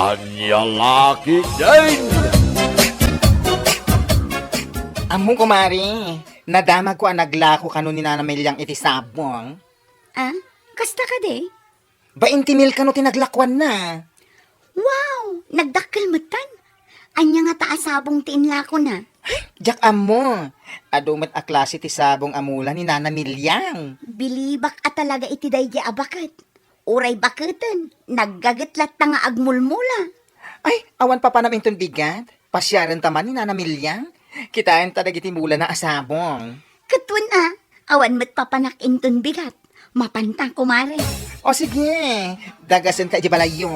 Kanyang laki din! Among kumari, nadamag ko ang naglako kano ni Nana Melyang iti sabong. Ah, kasta ka de? 20 mil kano tinaglakwan na. Wow, nagdakkel matan. Anya nga taasabong tiinla ko na. Jak amo, adumat a klase ti sabong amula ni Nana Melyang. Bilibak at talaga iti dayja abakat. Uray baketan, naggagatlat na nga agmulmula. Ay, awan pa namin itong bigat. Pasyaran taman ni Nana Melyang. Kitain tadag iti mula na asabong. Katun awan mat papanak inton bigat. Mapantang kumare. O sige, dagasan ka di balayo.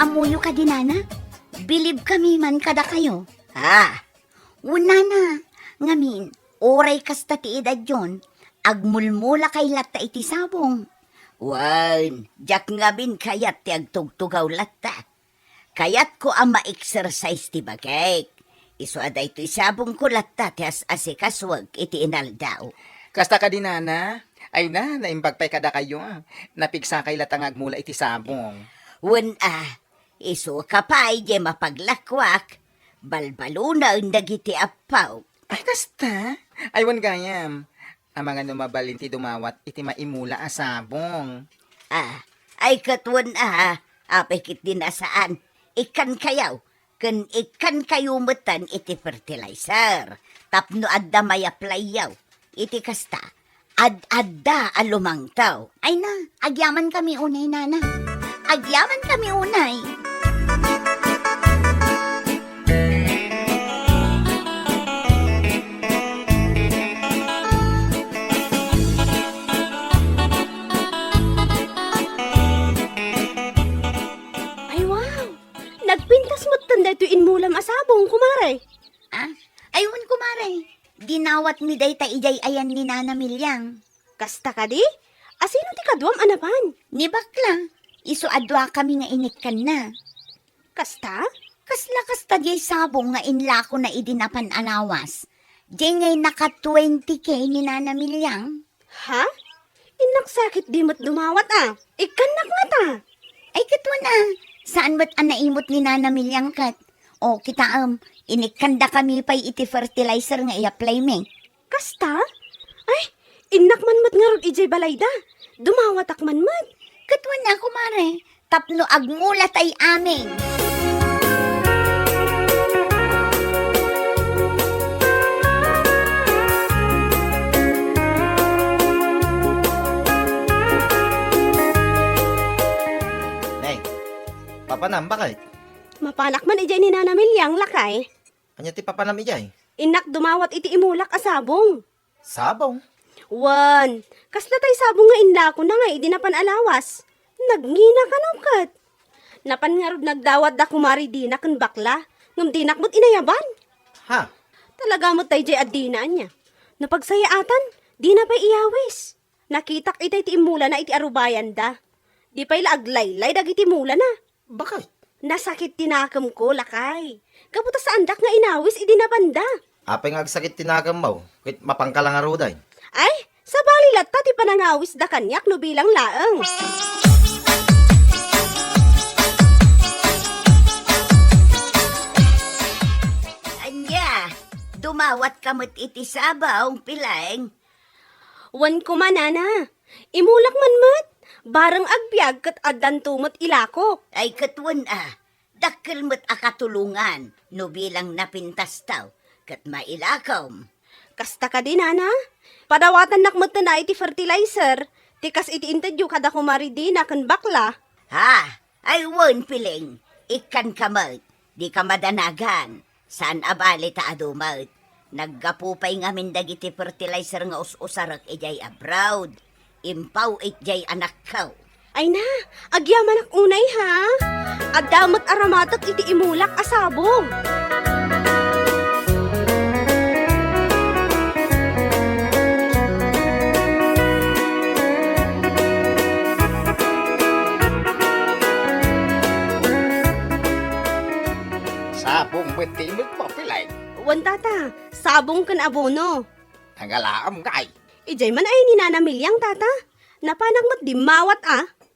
Amuyo ka dinana? Bilib kami man kada kayo. Una na. Ngamin, oray kasta ti edad yon. Agmulmula kay latta iti sabong. Wan, jak ngamin kayat ti agtugtugaw latta. Kayat ko ang ma-exercise ti bagay. Iso aday ito isabong ko latta ti as-asikaswag iti inaldaw. Kasta ka din, Nana. Ay na, naimbagpay kada kayo. Napigsa kay latangag mula iti sabong. Wan iso kapay di mapaglakwak. Balbaluna ang dagiti apaw. Ay, kasta. Aywan gayam. Ang mga numabalinti dumawat iti maimula asabong. Ay katwan apikit din asaan. Ikan kayaw. Kan ikan kayo matan iti fertilizer. Tapno adda may apply yaw. Iti kasta. Ad-adda alumangtaw. Ay na, agyaman kami unay, Nana. Agyaman kami unay. Ay, wow! Nagpintas mo't tanda ito inmulam asabong, kumare. Ayun, kumare. Dinawat mi day ta ijay ayan ni Nana Melyang. Kasta ka di? Asino ti kaduam anapan? Ni bakla. Iso adwa kami nga inikkan na. Kasta? Kasla jay sabong nga inla ko na idinapan alawas. Jay ngay naka 20K ni Nana Melyang. Ha? Inaksakit di mo't dumawat Ikanak nga ta. Ay katwa na. Saan ba't anaimot ni Nana Melyang kat? O kita inikanda kami pa'y iti fertilizer nga i-apply me. Kasta? Ay, inak man mat nga rod ijay balayda. Dumawat akman mat. Katwa na, kumare. Tapno agmulat ay amin. Nay, papanam bakit? Mapanak man ijay ni Nana Melyang lakay. Anya ti papanam ijay? Inak dumawat iti imulak asabong. Sabaw. Wan, kasla tay sabong nga inla ko na nga idinapan alawas. Nagngina ka kat. Napan nga rod nagdawat da kumari di na kan bakla. Ngam dinak mo't inayaban. Ha? Talaga mo't tay jay adina niya. Napagsayaatan, di na pa iyawis. Nakitak itay ti imula na iti arubayan da. Di pa'y laaglaylay dagiti mula na. Bakit? Nasakit tinakam ko, lakay. Kaputa sa andak nga inawis, idinabanda. Apay nga agsakit tinagam mo, kit mapangkalang aruday. Ay, sa balilat ta ti pananawis da kanyak no bilang laeng. Anya, dumawat kamot iti sabaw, pilaeng. Wan ko manana. Imulak man mat. Barang agbyag kat addan tumot ilako. Ay katwan dakkel mo't akatulungan, no bilang napintas tao, kat mailakaw. Kasta ka din, ana. Padawatan nakmat na iti fertilizer. Tikas iti interview kada kumari di na kan bakla. Ay won piling, ikan kamot, di ka madanagan. Saan abali ta adumot? Naggapupay ngamin dagiti fertilizer nga us-usarak ijay abroad. Impaw ijay anak kaw. Ay na, agyaman ak unay ha. Adamot aramatak iti imulak asabong. buti magpapilay. Wan tata, sabong kan abono. Ang alaam kay. Ijay man ay ni Nana Milyang tata. Napanak mo't di mawat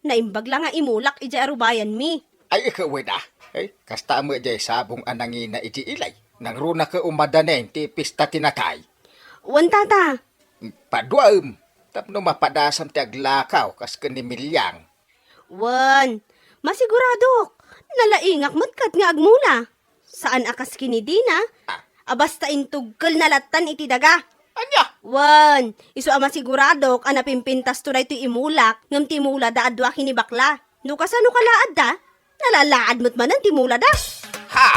Naimbag lang nga imulak ijay arubayan mi. Ay ikaw na. Ay, kasta mo jay sabong anangina iti ilay. Nang runa ka umadanen ti pista tinatay. Wan tata, Paduam. Tapno mapadasam ti aglakaw kas kanimilyang. wan, masiguradok. Nalaingak mo't kat nga agmula. Saan akas kinidina? Abasta intugkal na latan iti daga. Anya? Wan, iso ama siguradok anapimpintas to na ito imulak ngam timula da adwa kinibakla. No kasano kalaad da? Nalalaad mo't manan timula da. Ha!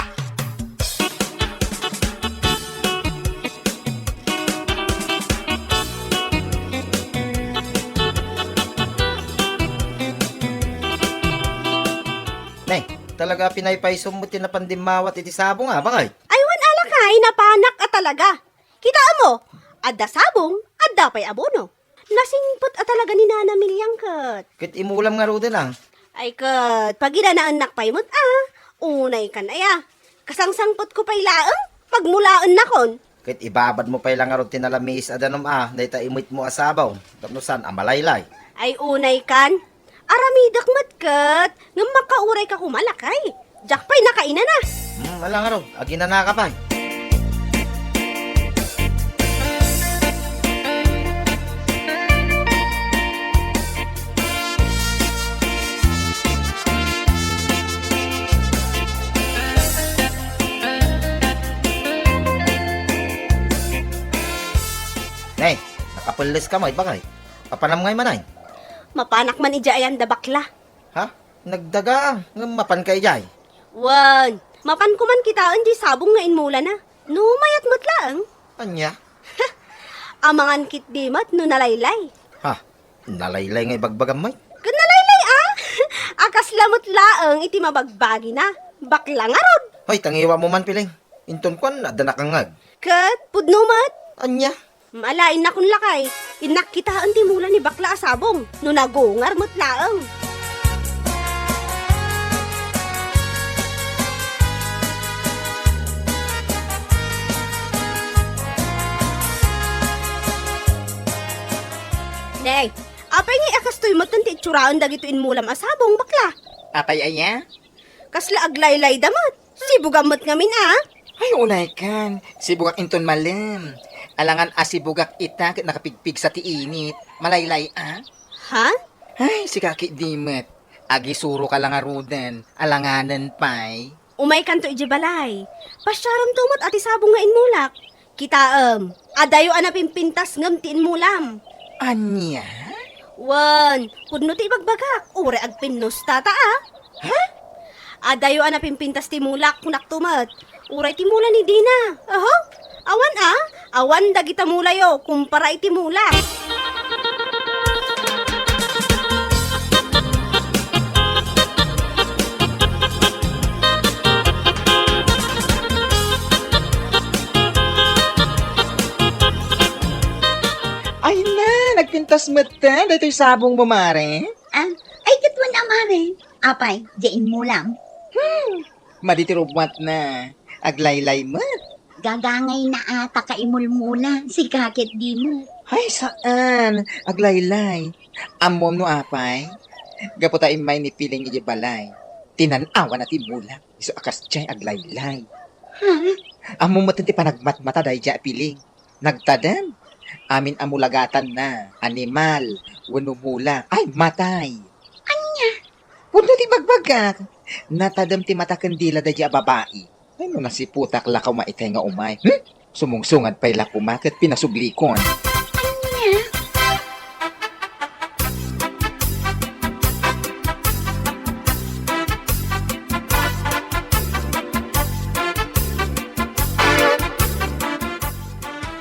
Nay, talaga pinaypaisom mo tinapandimawat iti sabong bakay? Ay wan alakay napanak at talaga. Kita mo, adda sabong, adda pay abono. Nasingpot at talaga ni Nana Milyang kat. Kit imulam nga ro din Ay kat, pag inanaanak pay mo't unay kan aya. Kasangsangpot ko pay laang, pagmulaan na kon. Kit ibabad mo pa lang nga ro tinalamis adanom dahita imit mo asabaw. Tapno san amalaylay. Ay unay kan, aramidak matkat, ngam makauray ka kumalakay. Jack pa'y nakaina na. Wala nga ro, agi na nakapay. Nay, nakapulis ka mo, bakay? Papanam ngay manay. Mapanak man ija ayan da bakla. Ha? Nagdaga mapan kay jay. Wan, mapan ko man kitaan di sabong nga inmula na. No mayat mo't laang. Anya? Amangan kit di mat no nalaylay. Ha? Nalaylay ngay bagbagam may. Kun nalaylay Akas lamot laang iti mabagbagi na. Bakla nga rod. Hoy, tangiwa mo man piling. Inton kwan, nadanakangag. Kat, pudno mat. Anya? Malain na kun lakay. Inak kitaan ti mula ni bakla asabong. No nagungar mo't laang. Nay, apay nga akastoy mo tanti itsuraan dagito inmulam asabong bakla. Apay aya? Kasla aglaylay damat. Sibugamot ngamin Ay, unay kan. Sibugak inton malim. Alangan asibugak ita kat nakapigpig sa tiinit. Malaylay Ha? Ay, si Kaki Dimet. Agi suro ka lang arudan. Alanganan pay. Umay kanto ijibalay. Pasyaram tumot ati sabong nga inmulak. Kitaam, adayo anapimpintas ngam ti inmulam. Anya? Wan, pudno ti ibagbagak. Ure agpinnos tata Ha? Adayo anapimpintas ti mulak kunak tumat. Uray ti mula ni Dina. Aho? Awan Awan dagita mulayo kumpara iti mulak. Ay na, nagpintas mata. Dito'y sabong bumare. Ay katwan amare. Apay, diin mo lang. Maditirubmat na. Aglaylay mat. Gagangay na ata kaimulmula. Si kakit di mo. Ay, saan? Aglaylay. Amom no apay. Gaputa imay ni piling ijibalay. Tinanawa na timula. Iso akas jay aglaylay. Amom matinti panagmatmata dahi jay piling. Nagtadam. Amin amulagatan na. Animal. Wanumula. Ay, matay. Anya? Puno ti bagbagak. Natadam ti mata kandila dahi a babae. Ay mo na si putak lakaw maitay nga umay. Sumungsungad pa'y lakumakit pinasublikon.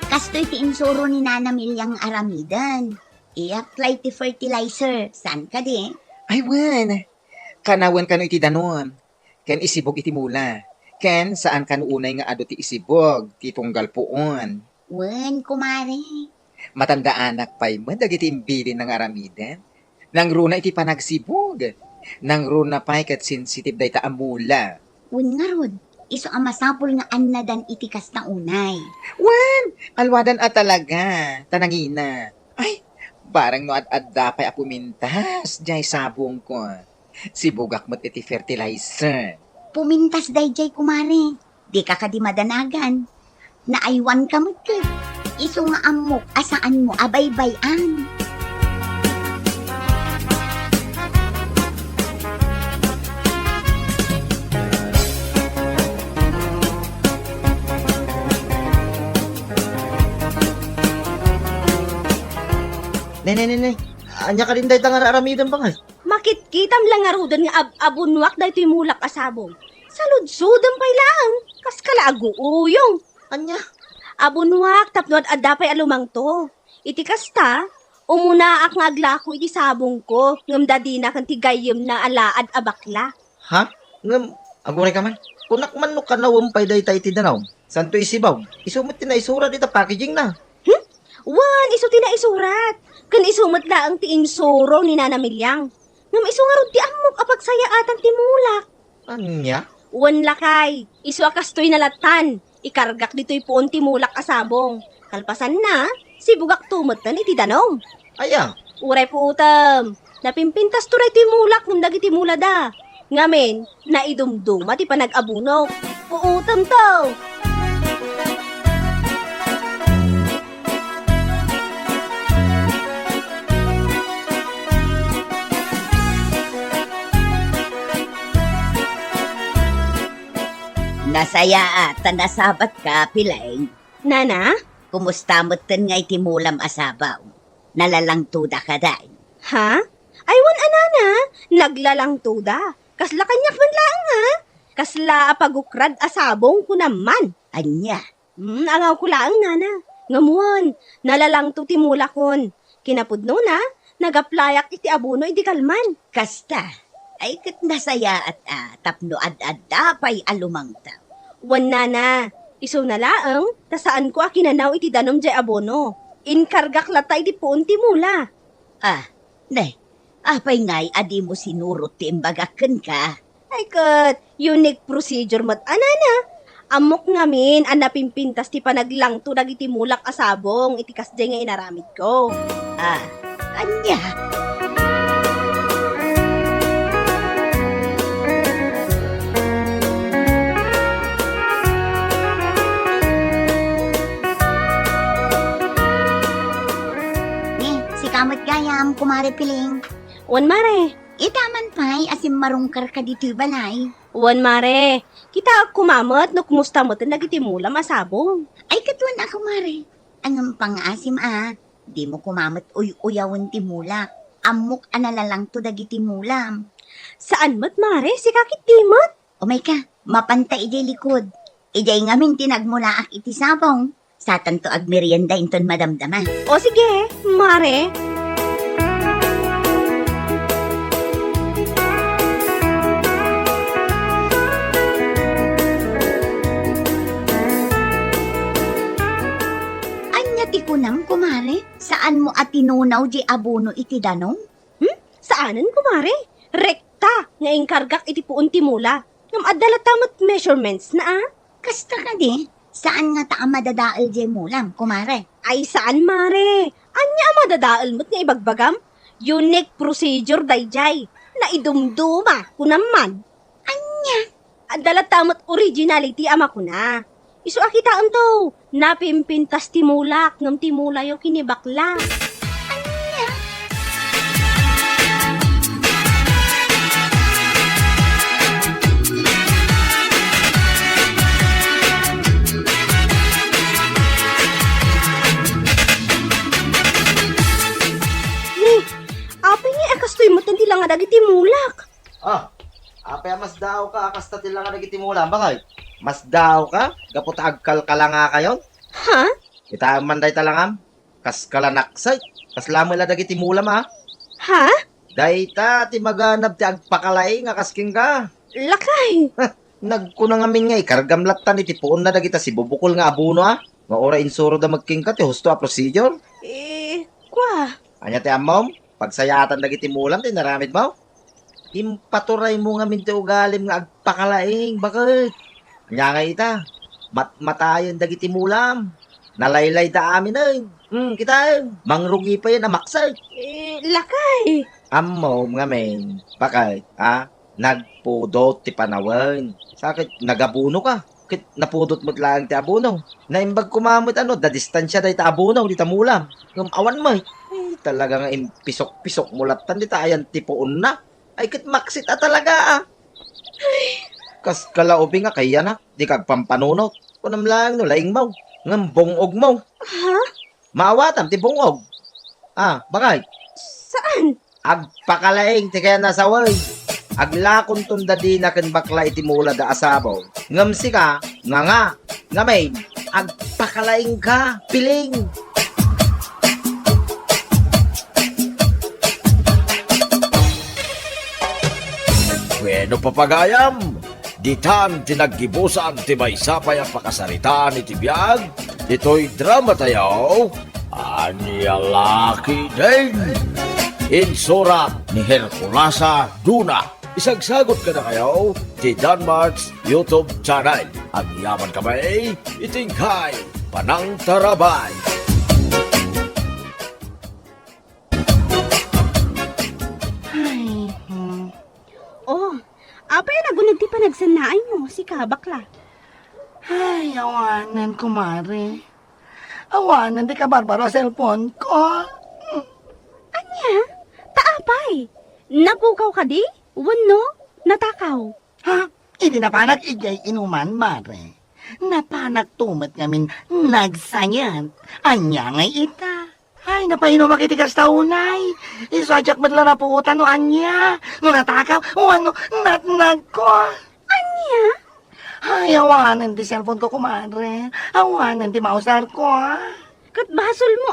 Kastoy ti insuro ni Nana Milyang aramidan. I-apply ti fertilizer. San ka di? Ay, wan. Kanawan kano iti danon. Ken isibog iti mula. Ken saan kano unay nga ado ti isibog, ti tunggal puon. Wen, kumare. Matanda anak pa'y madag iti imbilin ng aramidan. Nang runa iti panagsibog. Nang runa pa'y kat sensitive day ta amula. Wen nga rod. Iso ang masapul nga anladan itikas na unay. Wan, alwadan at talaga. Tanangina. Ay, barang no at dapay apumintas. Jay sabong ko. Sibugak mo't iti fertilizer. Pumintas dayjay kumare. Di ka kadi madanagan. Naaywan ka mo ka. Iso nga amok asaan mo abay-bayan. Nay. Anya ka din day tangar aramidan ba nga? Makit-kitam lang nga rudan nga abunwak dahi ito'y mulak asabong. Salud-sudan pa'y lang. Kas kalaaguuyong. Anya? Abunwak tapnoad adapay alumang to. Iti kasta, umunaak nga aglako iti sabong ko. Ngamda di na kan tigayim na alaad abakla. Ha? Ngam, aguray ka man. Kunak man no kanawang pay day tayo tidanaw. Santo isibaw. Isumot tinaisura dito packaging na. Wan, iso tina isurat. Kan isumot la ang tiinsuro ni Nana Milyang. Ngam iso nga ron ti amok apagsaya atan timulak. Anya? Wan lakay, iso akastoy nalatan. Ikargak dito'y puon timulak asabong. Kalpasan na, si bugak tumot na iti danong. Aya. Uray po utam. Napimpintas turay timulak nung dagi timula da. Ngamen, naidumduma ti panag-abunok. Puutam to. Nasaya at nasabat ka, pilay. Nana? Kumusta mo ten nga itimulam asabaw? Nalalang tuda ka day. Ha? Aywan anana, naglalang tuda. Kasla kanyak man lang ha. Kasla apagukrad asabong ko naman. Anya, Angaw ko lang nana. Ngamuan, nalalang to timula kon. Kinapudno na, nagaplayak iti abuno iti kalman. kasta. Ay kat nasaya at tapno ad dapay alumangta. Wan nana, iso na laang, tasaan ko akinanaw iti danom jay abono. Inkargak latay di puon timula. Apay ngay adi mo sinurot ti imbagaken ka. Ay kat, unique procedure mat anana. Amok ngamin, anapimpintas ti panaglang to dagiti mulak asabong, iti kasjay nga inaramid ko. Anya, si kamot gayam, kumare piling. Wan mare, Itaman pa'y asim marungkar ka dito balay. wan mare, kita kumamot no kumusta mo tin dagiti mula masabong. Ay katuan ako mare. Anong pang-asim di mo kumamot uy-uyawon ti mulak. Amok analalang to dagiti mulam. Saan mat mare, si kakit timot? Umay ka, mapantay ijay likod. Ijay ngamin tinagmulaak iti sabong. Satan to ag merienda inton madamdama. O sige, mare. Anya ti kunam kumare? Saan mo atinunaw di abono iti danong? Saanan kumare? Rekta, nga inkargak iti puon timula. Ngam adala tamot measurements na Kasta ka di? Saan nga ta madadaal di mulam, kumare? Ay saan mare? Anya madadaal mo't nga ibagbagam? Unique procedure dayjay. Naidumduma kunaman. Anya? Adala tamot originality ama ko na. Isu akitaan to. Napimpintas timulak ngam timula yung kinibakla. Apay nga akastoy mo tanti lang nga dagiti mulak. Apay mas daw ka, akasta tila nga nagitimulan, bakay? Mas daw ka, gapot agkal ka lang nga kayon? Ha? Kita manday talangam, kas kalanaksay, kas lamoy la dagitimulam ha? Ha? Dayta, ti maganap ti agpakalay nga kasking ka. Lakay. Nagkunang amin nga, ikargam latan iti puon na dagita si bubukol nga abuno ha? Nga ora insuro da magking ka, ti husto a procedure. Kwa? Anya ti amom, pagsayatan dagitimulam, ti naramid mo? Impaturay mo nga min ti ugalim nga agpakalaing, bakit? Nya nga ita, matayon dagiti mulam. Nalaylay da amin ay. Kita, mangrugi pa yan amaksay. Lakay. Ammo nga men, bakit, ha? Nagpudot ti panawan. Sakit, nagabuno ka. Kit napudot mo lang ti abuno. Naimbag kumamot da distansya da ita abuno, di tamulam. Awan mo talaga nga pisok-pisok mulatan di tayan tipoon na. Ay kit maksit talaga Kas kalaobi nga kaya na, di kagpampanunot. Kunam lang no, laing mo. Ngam bongog mo. Ha? Maawatam ti bongog. Bakay? Saan? Agpakalaing ti kaya nasaway. Aglakon tunda di na kan bakla iti mula da asabaw. Ngam si ka, nga, may, agpakalaing ka, piling. Bueno papagayam, ditan tinaggibusan ti may sapay ang pakasarita ni Tibiyag, dito'y drama tayo, Anya Laki din. Insurat ni Herculasa Duna. Isagsagot ka na kayo ti Danmarks YouTube channel. Ang yaman kamay, itingkay, Panang Tarabay. Oh, apay nagunag ti panagsanaay mo, si kabakla. Ay, awanan, kumare. Awanan, di ka barbaro cellphone ko. Anya, taapay. Napukaw ka di? Wano, natakaw. Ha? Hindi na pa nag-ijay inuman, mare. Napanak tumat ngamin nagsayat. Anya ngay ita. Ay, napainom makitigas taunay. Isadyak madla na puutan no anya. No natakaw, o ano, natnag ko. Anya? Ay, awanan di cellphone ko, kumare. Awanan di mausar ko. Kat basol mo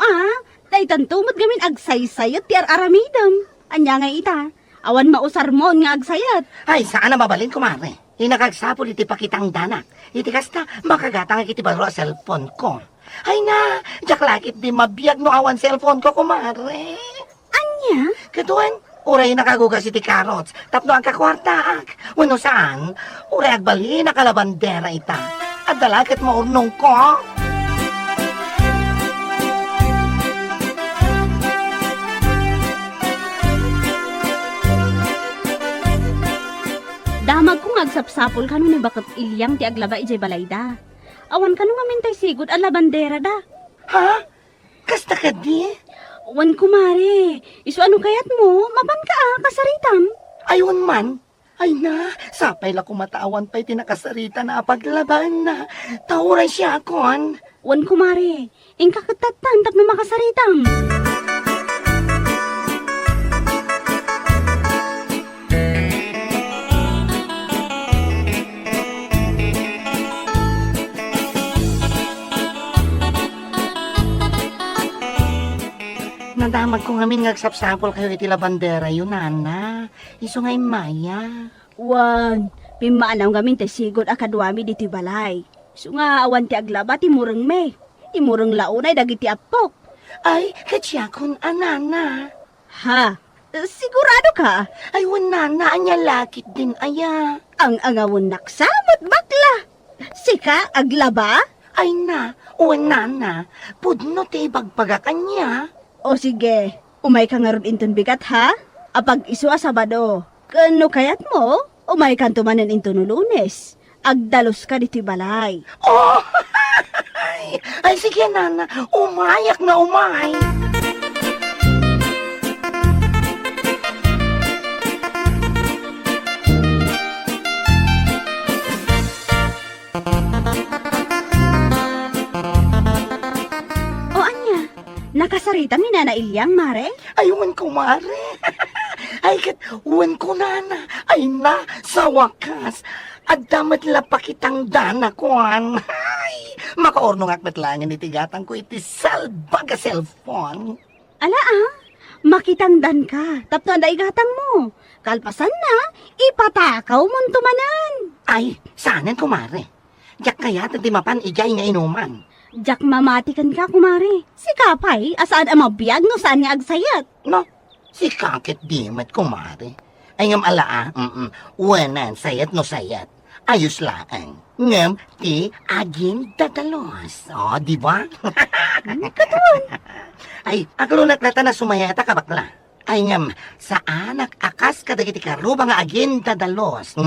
Daytan tumot gamin agsaysayat ti aramidam. Anya nga ita. Awan mausar mo nga agsayat. Ay, saan na mabalin, kumare? Inakagsapol iti pakitang danak. Iti kasta, makagatang iti baro cellphone ko. Ay na, jak lakit di mabiyag no awan cellphone ko, kumare. Anya? Katuan, uray nakagugas iti carrots, tapno ang kakwartaak. Wano saan, uray agbali nakalabandera ita. At dalakit maurnong ko. Damag kong agsapsapol kanu ni bakit ilyang ti aglaba ijay balayda. Awan kanu nga mintay sigod ala bandera da. Ha? Kasta ka di? Wan kumare, iso ano kayat mo? Maban ka kasaritam. Ayun man. Ay na, sapay la kumatawan pa'y tinakasarita na paglaban na. Tauran siya akon. Wan kumare, ingkakatatan tapno makasaritam. Nadamag ko ngamin ngagsapsapol kayo iti labandera yun, nana. Iso ngay maya. Wan, pimaanaw gamin ti sigod akadwami diti balay. So nga awan ti aglaba ti mureng me. Imureng launay dagiti apok. Ay, katsiyakon, nana. Ha? Sigurado ka? Ay, nana, anya lakit din, aya. Ang angawon naksamot bakla. Sika aglaba? Ay na, nana, pudno ti bagpagakan niya. O sige, umay ka nga ron inton bigat ha? Apag iswa Sabado, kano kayat mo? Umay kan tumanan inton no Lunes. Agdalos ka diti balay. Oh, ay sige nana, umayak na umay. O anya, nakasarita mi na ilyang mare? Ayun ko, mare. Ay, kat, uwan ko, nana. Ay na, sa wakas. At damat lapakitang dana kuan. Ay, makaornong akbatlangan itigatang ko iti salbaga cellphone. Ala makitangdan ka. Tapno ang daigatang mo. Kalpasan na, ipatakaw mong tumanan. Ay, saanan, kumare. Diyak kaya di mapan ijay nga inuman. Jak mamatikan ka, kumari. Si Kapay, asaan ang mabiyag no saan nga agsayat. No, si kakit di mat, kumare. Ay ngam ala uwanan, sayat no sayat. ayos lang. Ngam, ti aging dadalos. O, di ba? Ay, aglo naklata na sumayata ka bakla. Ay ngam, sa anak akas kadagiti karuba nga aging dadalos.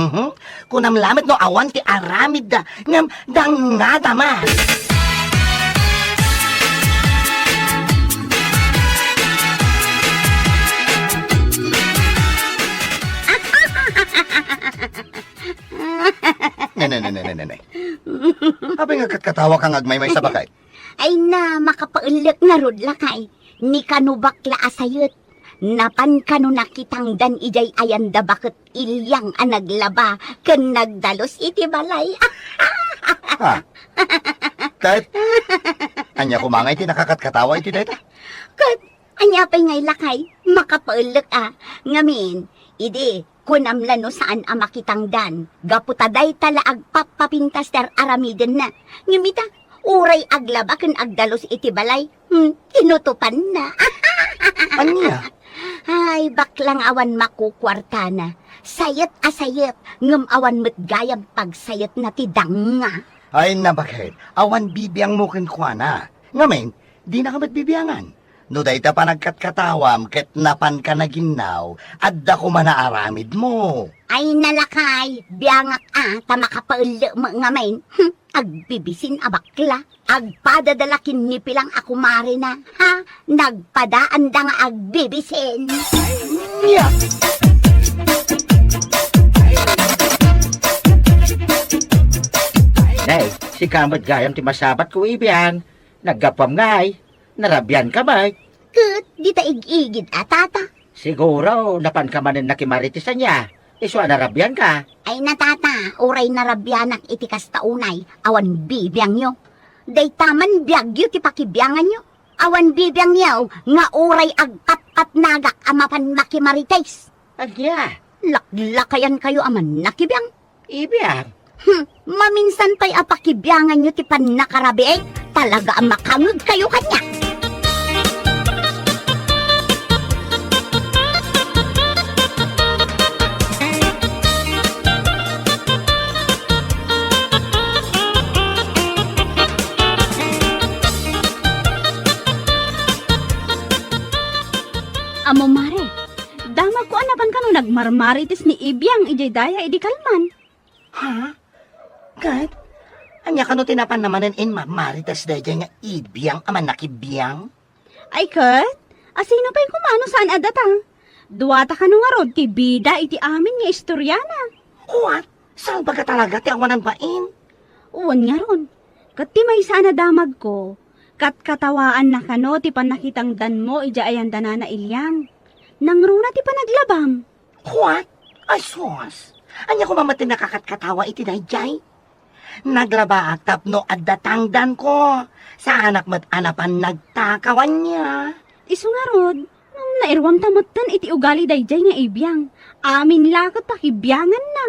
Kunam lamit no awan ti aramid da. Ngam, dang nga damas. Nanay. Abi nga katkatawa kang agmay-may sa bakay. Ay na, makapaulik na rod lakay. Ni kanubakla asayot. Napan kanu nakitang dan ijay ayanda bakit ilyang anaglaba ken nagdalos iti balay. Ha? Kahit, anya kumangay ti nakakatkatawa iti dayta. Kat, anya pa'y ngay lakay, makapaulik Ngamin, idi, kunamla no saan makitang dan. Gaputaday tala agpapapintas ter aramiden na. Ngimita, uray aglaba ken agdalos iti balay. Tinutupan na. Anya? Ay, baklang awan makukwarta na. Sayat asayat, ngam awan matgayam pagsayat na ti danga. Ay na bakit? Awan bibiyang mo kinkwana. Ngamin, di na ka matbibiyangan. No dayta pa nagkatkatawam ket napan ka na ginaw, adda ko manaaramid mo. Ay nalakay, biyangak tamakapaulo mo ngamain. Agbibisin abakla, agpadadalakin ni pilang ako marina, ha? Nagpadaan da nga agbibisin. Yeah. Nay, si kamot gayam ti masabat ko ibiyan. Naggapam ngay. Narabyan ka ba? Kat, di ta igigid tata. Siguro, napan ka manin nakimaritisan niya. Iswa narabyan ka. Ay natata, uray narabyanak iti kastaunay, awan bibiyang nyo. Day taman biyagyo ti pakibiyangan nyo. Awan bibiyang nyo, nga uray agpat-pat nagak amapan makimarites. Anya, Laklakayan kayo aman nakibiyang. ibiyan. Maminsan pa'y apakibiyangan nyo ti panakarabi talaga ang makangod kayo kanya. Amo mare, damag ko anapan ka no nagmarmaritis ni Ibiyang ijay daya idi kalman. Ha? Kahit, anya ka no tinapan namanin in mamaritas dayjay nga ibiyang aman nakibiyang? Ay kat, asino pa'y kumano saan adata? Duwata ka no nga rod, ti bida iti amin nga istoryana. What? Saan ba ka talaga ti awanan pain? Uwan nga ron, kat ti may sana damag ko, kat katawaan na kano ti panakitang dan mo ija ayan danana ilyang. Nangruna ti panaglabam. What? Ay, sus. Anya ko mamatin nakakatkatawa iti dayjay? Naglaba at tapno at datangdan ko. Sa anak mat anapan nagtakawan niya. Isu nga rod, nairwam tamutan iti ugali dayjay nga ibiyang. Amin lakot pakibiyangan na.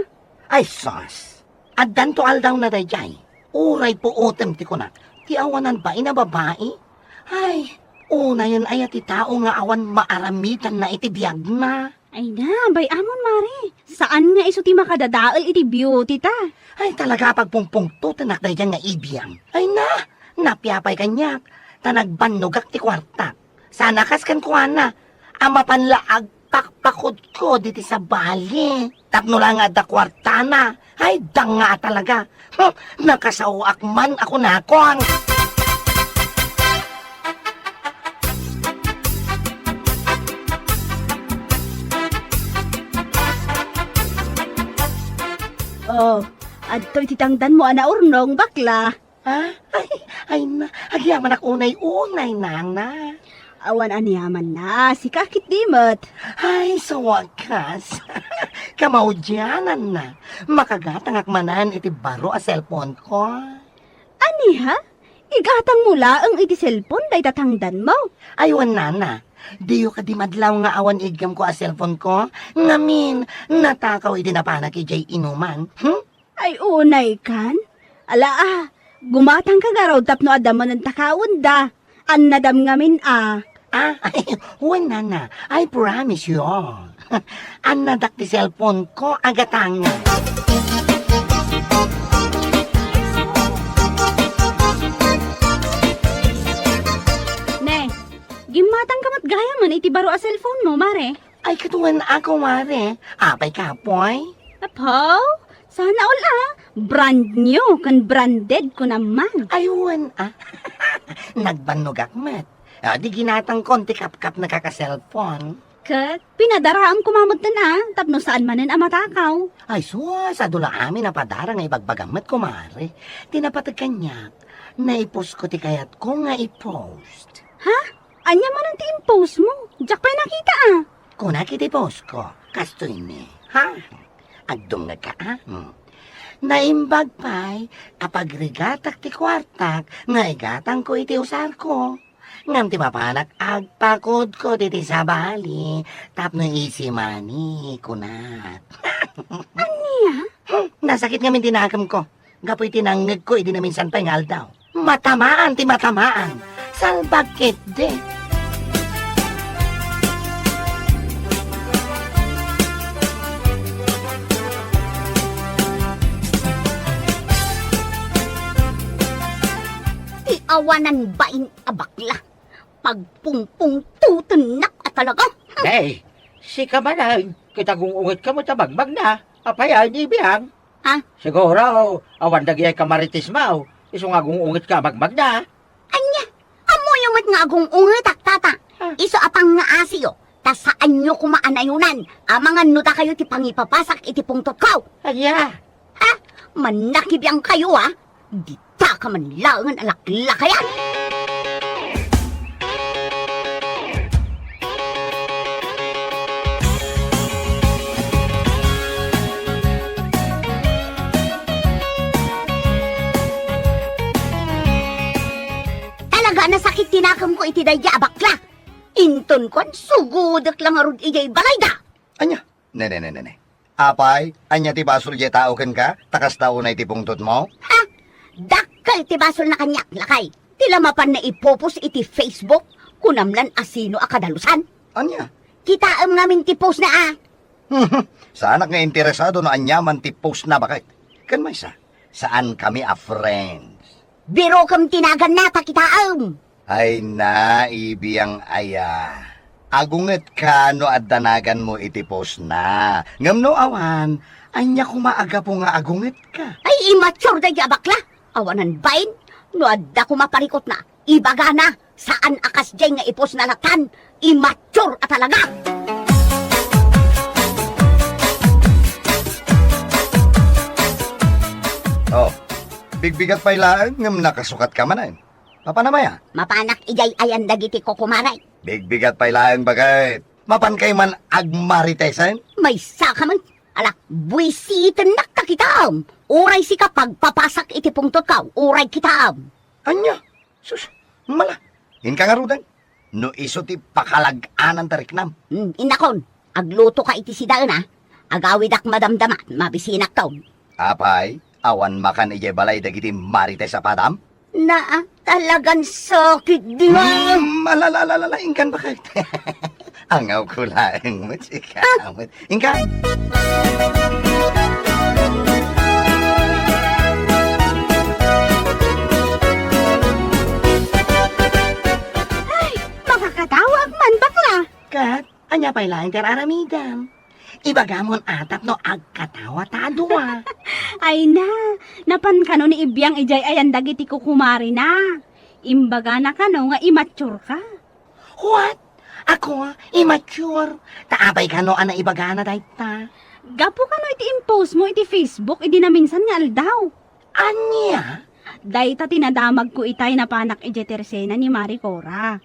Ay, sus. At danto aldaw na dayjay. Uray po utem ti ko na. Ti awanan ba ina babae? Ay, una yan ay ati tao nga awan maaramitan na iti biyag na. Ay na, bay amon mare. Saan nga iso ti makadadaal iti beauty ta? Ay talaga pagpungpungto tanak na dyan nga ibiyang. Ay na, napiyapay kanyak. Tanagbanogak ti kwarta. Sana kaskan ko na. Ama panlaag pakpakod ko diti sa bali. Tapno lang nga da kwarta na. Ay danga talaga. Nakasawak man ako nakon. Oh, adto ititangdan mo ana urnong bakla. Ha? Ay na, agyaman ako unay-unay na. Awan aniyaman na, si kakit dimot. Ay, sa wakas. Kamaudyanan na. Makagatang akmanan iti baro a cellphone ko. Ani ha? Igatang mula ang iti cellphone day tatangdan mo. Aywan nana. Diyo ka di madlaw nga awan igam ko a cellphone ko. Ngamin, natakaw iti napanak ijay inuman. Ay unay kan? Ala gumatang ka garaw tapno adaman ng takawon da. An nadam ngamin Ay, huwag nana. I promise you. An nadak ti cellphone ko agatang. Ne, gimatang kamat gaya man iti baro a cellphone mo, mare. Ay, katuwan ako, mare. Apay kapoy. Apaw, sana all brand new, kan branded ko naman. Ayun, Nagbanog akmat. Di ginatang konti kap-kap nakaka-cellphone. Kat, pinadaraam kumamot na tapno saan manen amatakaw. Ay, sa dula amin na padara nga ibagbagamat ko, mare. Tinapatag kanyak. Naipos ko ti kayat ko nga i-post. Anya man ang ti-impose mo. Diyak pa'y nakita Kung nakiti-post ko, kastoy ni. Ha? Agdungag ka, Naimbag pa'y, kapag rigatak ti kwartak, nga igatang ko iti usar ko. Ngam ti mapanak, agpakod ko diti sa bali, tapno easy money, kunat. Anya? Nasakit nga min tinagam ko. Gapoy tinangag ko, idi na minsan pa'y ngal daw. Matamaan ti matamaan. Salbagkit de. Ti awanan bain abakla. Pagpungpung tutunak at talaga. Hey, si Kamanang, kita kung ungit ka mo tabagbag na, apaya ni biyang. Ha? Siguro, awan dagiyay kamaritis mo, iso nga kung ungit ka magbag na. Anya, amoy umat nga agong ungitak tata. Iso apang nga asiyo. Ta saan nyo kumaanayunan? Amangan nuta kayo ti pangipapasak iti pungtot kaw. Anya, Ha? Manakibiyang kayo Di ta ka man langan alakla kaya. Talaga nasakit tinakam ko iti dayja abakla. Inton kon sugudak lang arud ijay balayda. Anya? Ne. Apay, anya ti basol je tao ken ka? Takas tao na iti pungtot mo? Ha? Dakkel ti basol na kanyak lakay. Tila mapan na ipopos iti Facebook kunamlan asino akadalusan. Anya? Kitaam ngamin ti post na Sa anak nga interesado no anyaman ti post na bakit? Kan may saan kami a friends? Biro kam tinagan na takitaam. Ay na, ibiyang aya. Agunget ka no adanagan mo iti post na. Ngam no awan, anya kumaaga po nga agunget ka. Ay immature da bakla. Awanan bain. No adda ko maparikot na. Ibaga na. Saan akas jay nga ipos na latan. Immature at talaga. Oh, bigbigat pa ilaan ngam nakasukat ka manan. Papanamaya, Mapanak ijay ayan dagiti ko kumaray. bigbigat pa ilaan bagay. Mapan kay man agmaritesan? May saka man. Ala, buwisitin na kakitaam. Uray si kapag papasak iti pungtot ka. Uray kitaam. Anya? Sus, mala. Inka nga rudan. No iso ti pakalag-anan tariknam. Inakon, agluto ka iti sidaan Agawid ak madamdama, mabisinak taon. Apay, awan makan ijay balay dagiti marites sa padam? Na, talagang sakit di ba? Malalalala, inkan bakit? Angaw ko lang mo, chika. Inkan! Makakatawag man bakla. Kat, anya pa'y laing teraramidam. Ibagamon atap no agkatawa tadua. Ay na, napan kano ni ibiyang ijay ayan dagiti kukumari na. Imbaga na kano nga immature ka. What? Ako, immature. Taabay ka no ana ibagana dahi ta. Gapo kano iti impose mo iti Facebook, iti na minsan nga aldaw. Anya? Day ta tinadamag ko itay na panak iti tersena ni Mari Cora.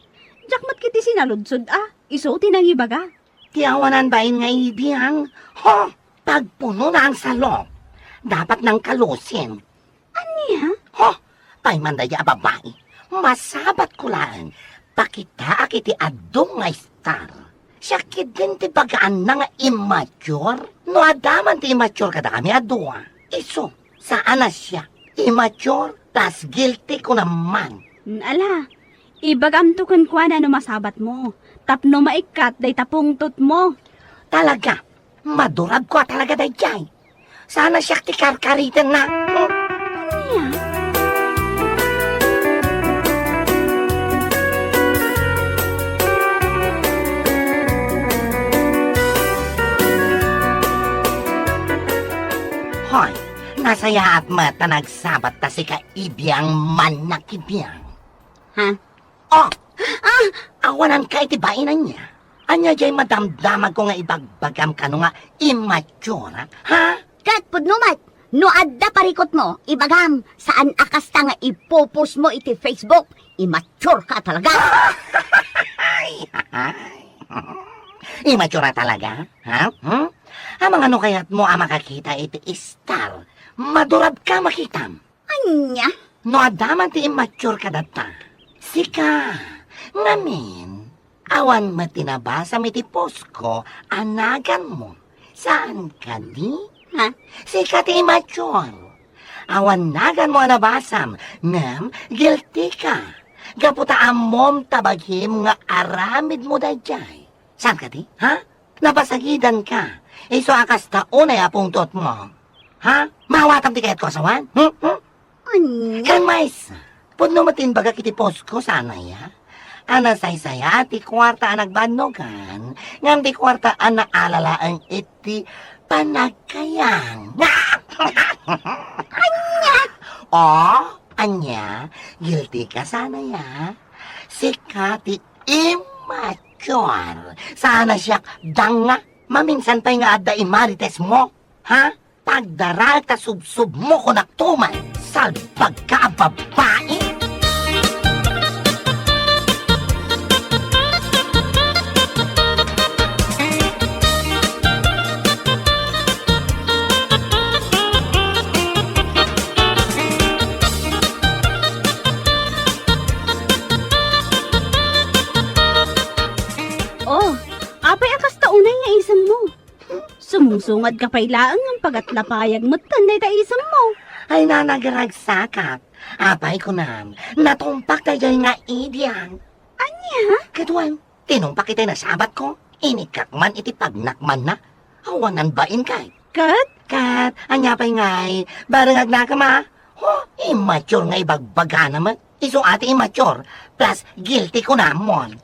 Jakmat kiti sinaludsod iso tinangibaga. Tiyawanan bain nga ibiyang. Ho, pagpuno na ang salop. Dapat nang kalusin. Anya? Ho, pay mandaya babae. Masabat ko lang. Pakita akiti adong nga star. Siya din ti bagaan na nga immature. No adaman ti immature kada kami adua. Iso, saan na siya? Immature, tas guilty ko naman. Ala, ibagam to kun kwa na no masabat mo. Tapno maikat day tapungtot mo. Talaga, madurag ko talaga dayjay. Sana siya ti karkaritan na. Hoy, nasaya at mata nagsabat ta si kaibiyang man na kibiyang. Ha? Oh! Awanan ka itibainan niya. Anya jay madamdamag ko nga ibagbagam ka no nga immature, ha? Kat pudnumat, no adda parikot mo, ibagam, saan akas ta nga ipopost mo iti Facebook, immature ka talaga. Ay, immature talaga, ha? Amang ano kaya't mo makakita iti star, madurab ka makitam. Anya? No adaman ti immature ka data. Sika, ngamin, awan matinabasa mi ti post ko, anagan mo. Saan ka di? Ha? Sika ti immature. Awan nagan mo anabasam, ngam, guilty ka. Gaputa amom tabaghim nga aramid mo dayjay. Saan ka di? Ha? Nabasagidan ka. Iso akas taon ay apungtot mo. Ha? Mawatam ti kayat ko asawan? Anya? Kan mais, pudno matin baga kiti post ko sana ya. Ana saysaya ti kwarta ang nagbanogan, ngam ti kwarta ang naalalaan iti panagkayang. Anya! Anya, guilty ka sana ya. Sika ti immature. Sana siya danga, maminsan pa nga adda imarites mo. Ha? Pagdaral ta subsub mo ko naktuman, salpag ka babae. Oh, apay akas taunay nga isam mo. Sumungsungad ka pa'y laang ang pagatlapayag mo't tanday ta isam mo. Ay nanagaragsakat. Apay ko nam, natumpak tayo nga idiyang. Anya? Kaduan, tinumpak kita na sabat ko. Inikak man iti pagnakman na. Awanan bain kay. Kat? Kat, anya pa'y ngay, barang agnakama. Immature nga ibagbaga naman. Iso ati immature, plus guilty ko namon.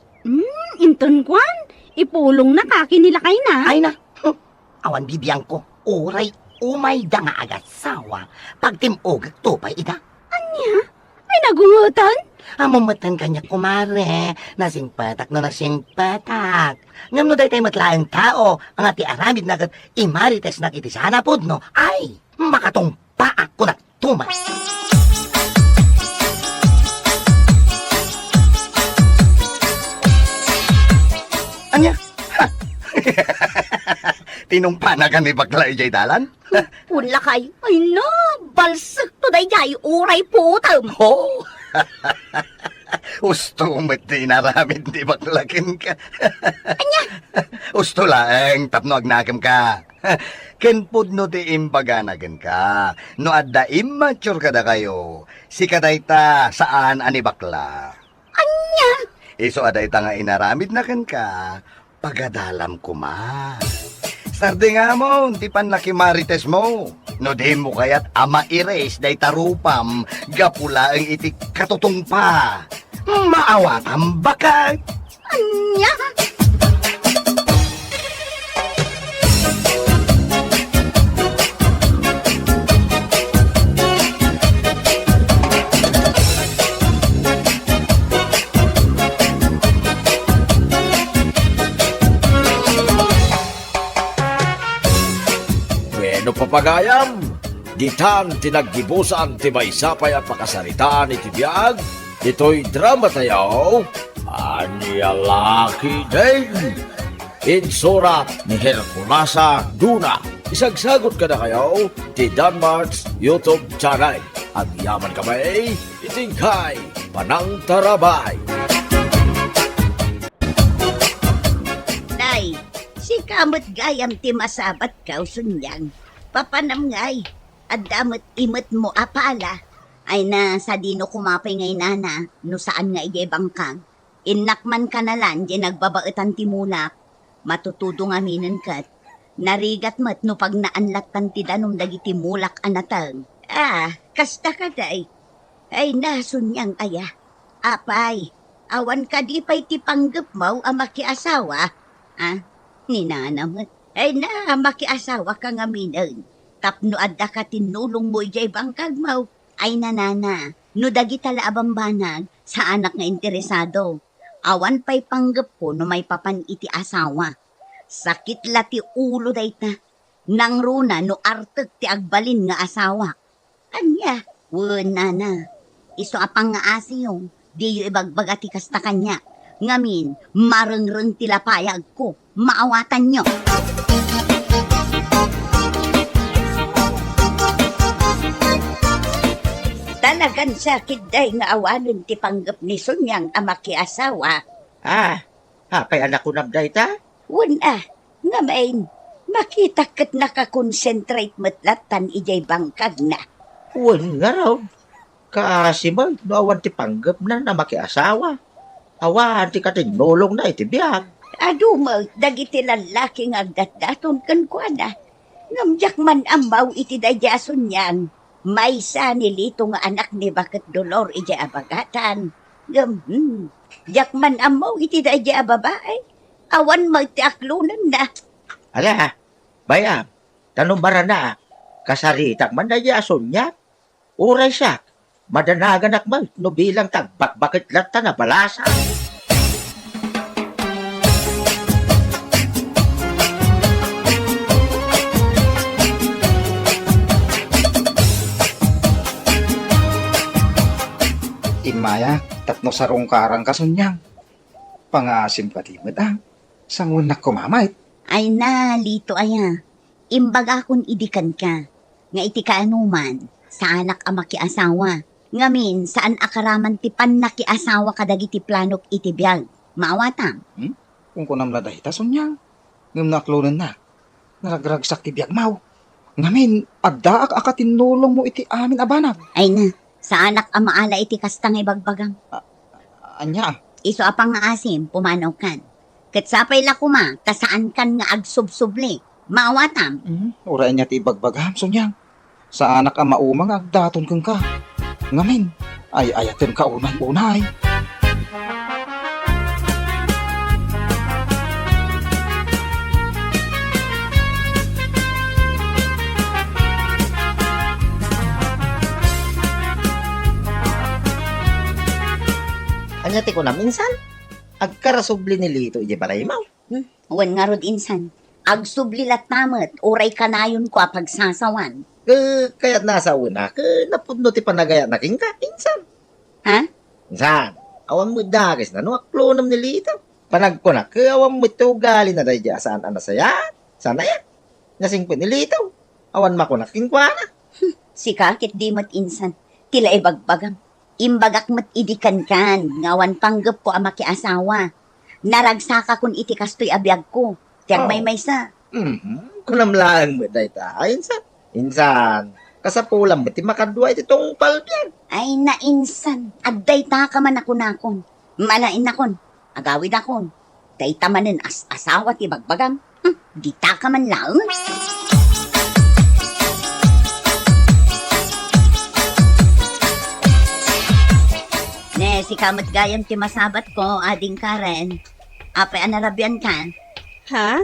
Inton kwan, ipulong na kaki nila kay na. Ay na, awan bibiyang ko, uray, umay da nga agad sawa, pagtimog tupay ida. Ay nagungutan. Amamatan kanya kumare, nasingpatak na nasingpatak. Ngam no day tayo matlaang tao, ang ati aramid na agad imarites na kiti sana pod no, ay, makatong paak ko na tumas. Anya? Tinumpa na ka ni bakla ijay dalan? Pula kay, ay no, balsak to dayjay, uray putam. Oh! Usto umat di naramid di baklakin ka. Anya? Usto lang, tapno agnakam ka. Kenpud no di imbaganagan ka. No adda immature ka da kayo. Si kadayta saan ani bakla. Anya? Iso adayta nga inaramid na kan ka. Pagadalam ko ma. Sardi nga mo, di pan nakimarites mo. No di mo kayat ama ires day tarupam, gapula ang iti katutong pa. Maawat ang bakat. Anya? Bueno papagayam, ditan tinaggibusan ti maysapay ang pakasaritaan iti biyag, ito'y drama tayo, Anya Laki Day. Insurat ni Herculasa Duna. Isagsagot ka na kayo ti Danmarks YouTube channel. Ang yaman kamay, itingkay, panang tarabay. Day, si kamot gayam ti masabat kaw sunyang. Papanam ngay, at damot imot mo apala. Ay na sa dino kumapay ngay nana, no saan nga ijay bangkang. Innakman ka na lang, di nagbabaetan ti mulak. Matutudo nga minan kat. Narigat mat no pag naanlatan ti danom dagiti mulak anatang. Kasta ka day. Ay nasunyang aya. Apay, awan ka di pa'y ti panggap mo ang makiasawa. Ninanamat. Ay na, makiasawa ka nga minan. Tapno adda ka tinulong mo ijay bangkag mo. Ay nanana, no dagita laabambanag sa anak nga interesado. Awan pa'y panggap ko no may papan iti asawa. Sakit la ti ulo dayta. Nang runa no artek ti agbalin nga asawa. Anya, nana. Iso apang nga asiyong, di yu ibagbaga ti kasta kanya. Ngamin, marengreng tilapayag ko, maawatan nyo. Talagan sakit day nga awanin ti panggap ni Sunyang amaki asawa. Apay anak ko nabday ta? Wala, nga main, makita kat nakakonsentrate matlatan ijay bangkag na. Nga raw. Kasi mo, awan ti panggap na makiasawa. Awan ti katinulong na iti biyag. Mo, dagiti lalaki nga agdat-daton kan kwa na. Ngamjak man amaw iti dayason yan. May sa nilito nga anak ni Bakit Dolor iti abagatan. Jak man amaw iti daya babae. Awan magtiaklunan na. Ala, bayam, tanumbara na. Kasaritak man dayason niya. Uray siya. Madanagan akman no bilang tagbakbakit lata na balasa. Imaya, tapno sarong karang kasunyang. Pangasim ka di sangun na kumamait. Ay na, lito aya. Imbaga kung idikan ka. Nga iti kaanuman, sa anak amaki asawa. Ngamin, saan akaraman ti panaki asawa kadagiti planok iti biyag. Maawatam. Kung kunam laday ta sunyang. Ngam naklunan na. Naragragsak ti biag mau. Ngamin, agdaak akatinulong mo iti amin abanag. Ay na, sa anak amaala iti kastang ibagbagang. Anya, Iso apang nga asim, pumanaw kan. Katsapay la kuma, kasaan kan nga agsubsubli. Maawatam. Ura niya ti ibagbagam sunyang. Sa anak ang maumang agdaton kang ka. Ngamin, ay ayatin ka unay-unay. Anya ti ko na minsan. Agkarasubli ni Lito iti balay mo. Wan nga rod insan. Agsublilat namat, uray kanayon ko pagsasawan. Kaya't nasa una, napudno ti panagaya na king ka, insan. Ha? Insan, awan mo dagis na no, aklonam ni Lito. Panag ko na, awan mo ito gali na dahi saan anasaya. Sana yan. Nasing po ni Lito. Awan makunak king kwa na. Si kakit di mat insan, tila ibagbagam. Imbagak mat idikan kan, ngawan panggap ko amaki asawa. Naragsaka kun iti kastoy abiyag ko. Tiyag may sa. Kunamlaan mo dahi ta, insan. Insan, kasapulang mo ti makadwa iti tong palpyan. Ay na insan, agday ta ka man ako nakon. Malain akon, agawid akon. Day tamanin asawa ti bagbagam. Di ta ka man lang. Ne, si kamat gayam ti masabat ko, ading Karen. Apay anarabyan ka. Ha?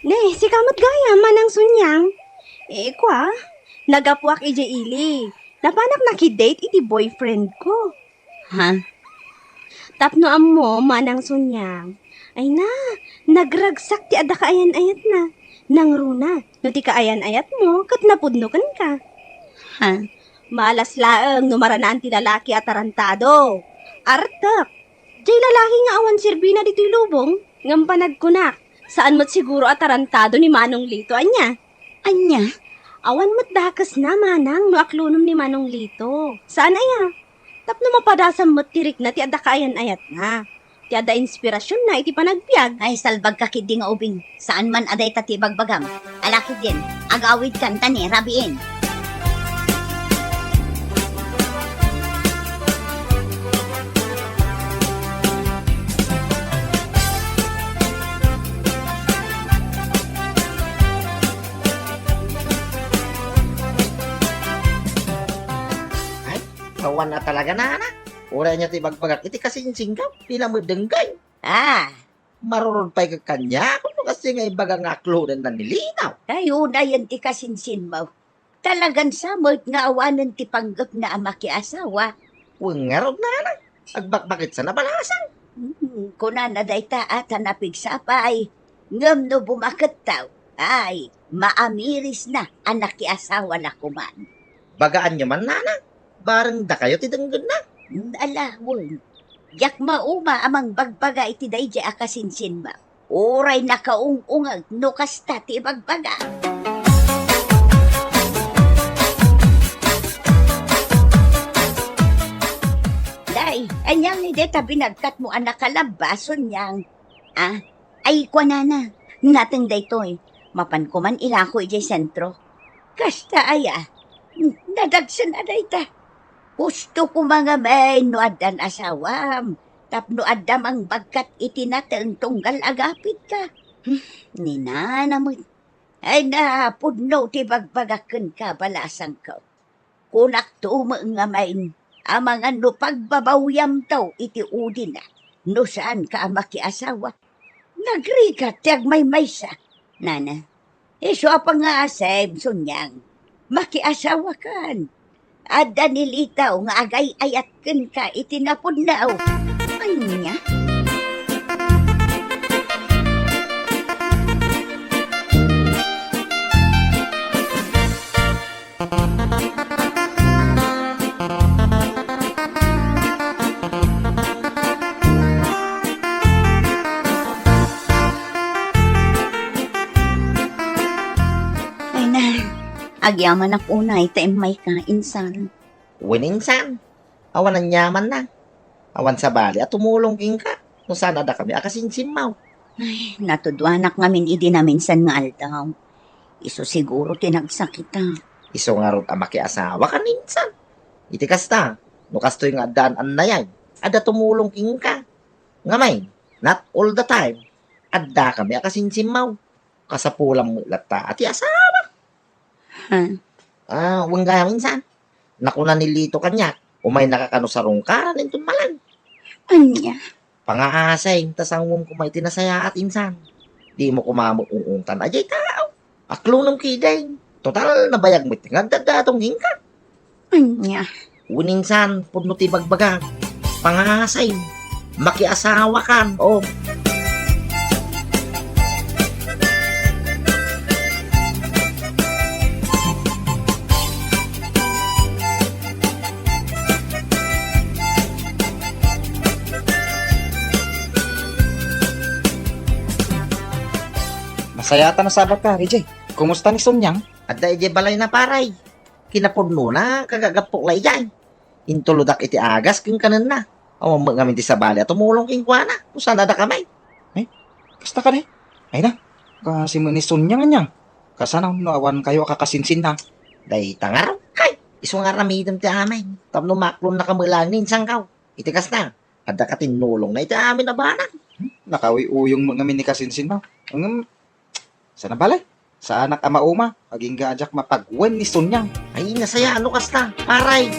Ne, si kamat gaya, manang sunyang. Kwa, nagapuak ije ili. Napanak nakidate iti boyfriend ko. Ha? Tapno ammo, manang sunyang. Ay na, nagragsak ti ada kaayan-ayat na. Nang runa, no ti kaayan-ayat mo, kat napudnukan ka. Ha? Malas laeng numaranaan ti lalaki at tarantado. Artak, jay lalaki nga awan sirbina dito'y lubong, ngam panagkunak. Saan mo't siguro at tarantado ni Manong Lito, anya? Anya? Awan mo't dakas na, manang, no aklunom ni Manong Lito. Saan aya? Tapno mapadasam mo't tirik na ti ada kaayan-ayat na. Ti ada inspirasyon na iti panagbiag. Ay, salbag ka kidi nga ubing. Saan man aday tati bagbagam. Alakid din. Agawid kan tani, rabiin. Awan na talaga na. Ura niya ti bagbagak iti kasinsing ka. Pila mo denggay. Ah, Marunod pa ka kanya. Kung kasi nga ibaga nga klonan na nilinaw. kayo na yan ti kasinsin mo. Talagang samot nga awanan ti panggap na ama ki asawa. Wengarod na. Agbakbakit sa nabalasan. Kuna na day ata napigsapay. Ngam no bumakat tao. Ay, maamiris na anak ki asawa na kuman. Bagaan nyo man nana. Barang da kayo ti denggan na. Alawon. Yak mauma amang bagbaga iti dayjay akasinsin ma. Oray nakaungungag no kasta ti bagbaga. Day, anyang ni deta binagkat mo anak kalabason niyang. Ah, ay kwa nana. Nating daytoy. Mapan ko man ilako ijay sentro. Kasta aya. Nadagsan na dayta. Gusto ko mga may noadan asawam. Tapno adam ang bagkat itinatang tunggal agapit ka. Ninana mo. Ay napudno ti bagbagakan ka balasang ka. Kunak tuma nga main. Amang ano pagbabawyam taw iti udin na. No saan ka makiasawa. Nagrigat tiyag may maysa. Nana, iso pa nga asayb sunyang. Makiasawa kan. Ada nilitaw nga agay ayat ken ka itinapod na o. Anya? Ay na, agyaman ako na itaim may kainsan. Wininsan. Awan ang yaman na. Awan sa bali at tumulong king ka. Kung saan ada kami akasinsimaw. Natudwanak ngamin idi na minsan nga aldaw. Iso siguro tinagsakita. Iso nga ron ang makiasawa ka minsan. Iti kasta. No kastoy nga daan an na yan. Ada tumulong king ka. Ngamay, not all the time. Ada kami akasinsimaw. Kasapulang mo lata at asawa. Ha? Huwag gaya minsan. Nakuna nilito kanya. Umay nakakano sa rungkaran ito malang. Anya? Pangaasay, tas ang mong kumay tinasaya at insan. Di mo kumamot unguntan ajay tao. Aklo ng kiday. Total nabayag mo tingad dadatong hingka. Anya? Uninsan, puno ti bagbaga. Pangaasay, makiasawa kan. Oh, Masayata na sabat ka, Rijay. Kumusta ni Sunyang? at da ije balay na paray. Kinapudno na, kagagapok lay dyan. Intuludak iti agas king kanan na. Awang mga minti sa bali at tumulong king kwa na. Kung saan ada kamay. Kasta ka de? Ay na, kasi mo ni Sunyang anyang. Kasanaw no awan kayo kakasinsin na. Day tangar. Hay, iso nga ramidam ti amin. Tapno maklon na kamulanin sangkaw. Itikas na. At da katinulong na iti amin na bana. Nakawi uyong mo ngamin ni kasinsin mo. Sana balay? Sa anak ama uma, aging gaajak mapagwen ni Sunyang. Ay, nasaya ano kasta. Paray.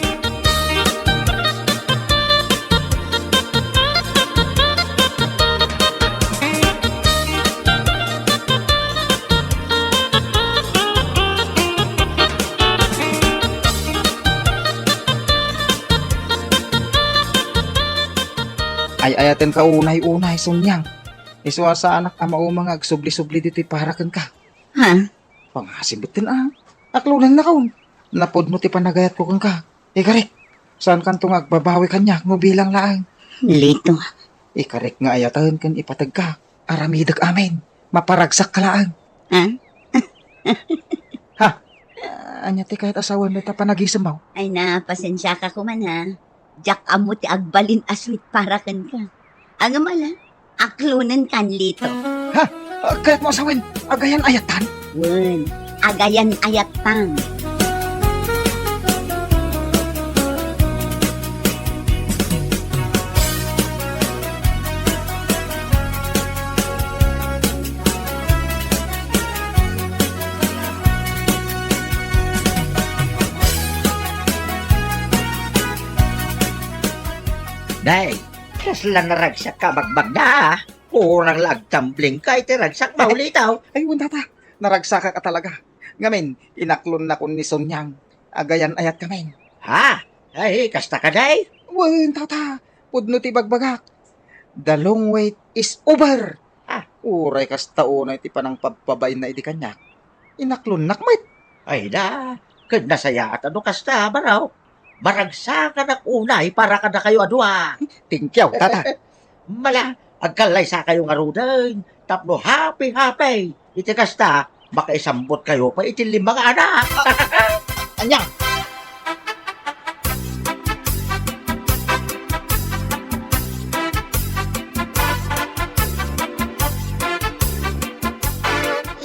Ay ayaten ka unay-unay Sunyang. Iswa sa anak ama uma nga agsubli-subli dito parakan ka. Ha? Pangasibutin Aklunan na kaon. Napod mo ti panagayat ko kang ka. Ikarik. Saan kan tong agbabawi kanya mo bilang laang. Lito. Ikarik nga ayatahan kan ipatag ka. Aramidag amin. Maparagsak ka laang. Ha? Anya ti kahit asawan na ta panagisamaw. Ay na, pasensya ka kuman ha. Jak amo ti agbalin aswit para kan ka. Ang mala, aklunan kan lito. Kahit mo asawan, agayan ayatan. Wen, agayan ayatang. Day, kasla naragsak ka bagbag na. Kurang lagtambling ka, itiragsak ba ulitaw? Ay, tata, naragsaka ka talaga. Ngamin, inaklon na ko ni Sonyang. Agayan ayat kamen. Ha? Ay, kasta ka, day. Wen, tata, pudno ti bagbagak. The long wait is over. Uray kas taon na iti panang pagpabay na iti kanya. Inaklon nakmet. Ay na, kanda saya at ano kasta, baraw. Maragsakan ang unay para kada kayo adwa. Tingkyaw, tata. Mala, agkalay sa kayong arudan. Tapno happy. Iti kasta, makaisambot kayo pa iti limang anak. Anya,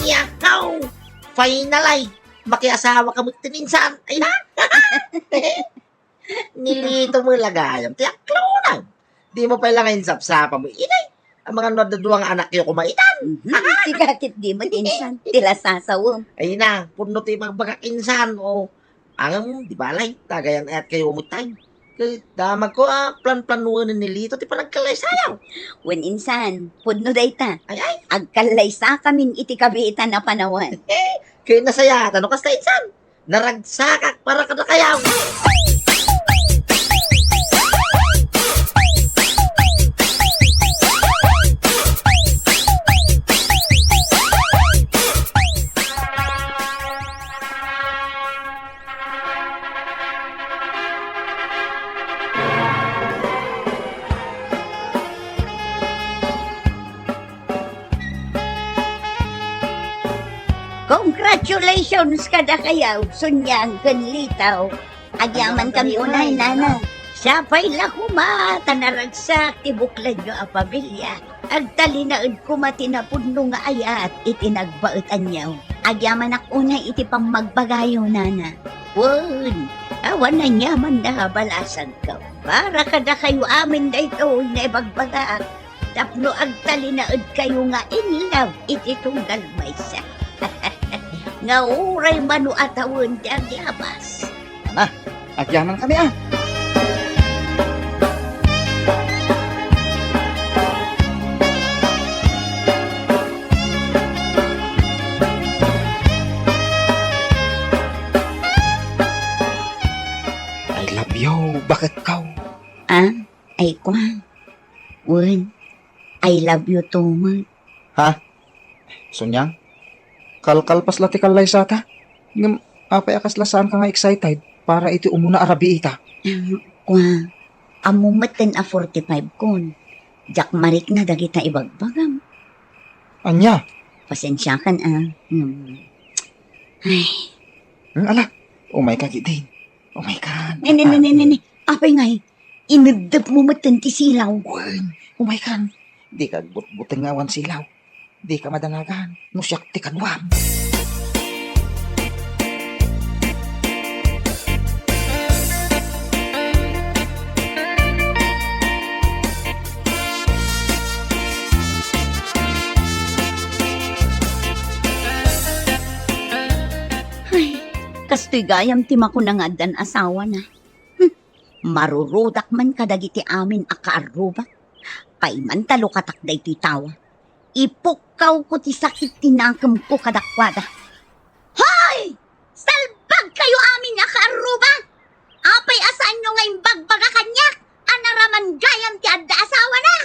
Yakaw! Final ay, makiasawa ka mo tininsan. Ay na! Nilito mo lagayam, tiyak klonan. Di mo pala ngayon sapsapa mo inay. Ang mga nadaduang anak niyo kumaitan. Tikakit di mo insan, tila sasawom. Ay na, puno ti magbagakinsan. O, ang di balay, tagayan at kayo umutay. Kaya damag ko, plan-planuan ni Nilito, ti panagkalay sayaw. Wen insan, pudno dayta. Ay, Agkalay sa kamin iti kabiitan na panawan. kaya nasaya, tanong kasta insan. Naragsakak para kada kayaw. Congratulations kada kayaw, sunyang ganlitaw. Agyaman kami unay, nana. Sapay lahuma, tanaragsak, tibuklad nyo a pamilya. Agtalinaad ko matinapudno nga ayat, itinagbaetan nyaw. Agyaman ak unay iti pang magbagayo, nana. Wen, awan na nyaman na balasan ka. Para kada kayo amin na ito na ibagbaga. Tapno agtalinaad kayo nga in love, iti tunggal maysa. Nga uray manu atawon di ang diabas. agyaman kami ah. I love you, bakit kau? Ay kwa. Wen, I love you too much. Sunyang, kalkalpas lati kalay sa ta. Ngam, apay akas lasaan ka nga excited para iti umuna arabi ita. Kwa, amumatan a 45 kun. Jak marik na dagit na ibagbagam. Anya, Pasensya kan Ay, ala, umay ka gitin. Umay ka. nene. Apay ngay, inagdap mo matan ti silaw. Wen, umay ka. Di ka but-buteng ngawan silaw. Di ka madanagan. Nusyak ti kanwam. Ay, kastoy gayam ti makunangad dan asawa na. Marurudak man kadagiti amin akaarubat. Paiman talo katakday ti tawa. Ipukaw ko ti sakit tinangkem ko kadakwada. Hoy! Salbag kayo amin akaaruba! Apay asaan nyo ngayong bagbaga kanyak? Anaraman gayam ti adda asawa na!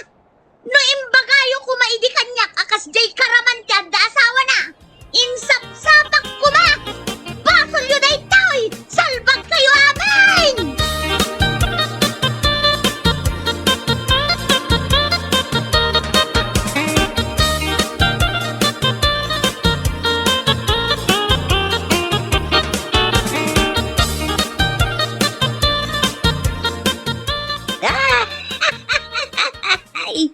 No imbagayo kumaidi kanyak akas jay karaman ti adda asawa na! Insapsapak kuma! Basol yun ay taoy! Salbag kayo amin! Ay,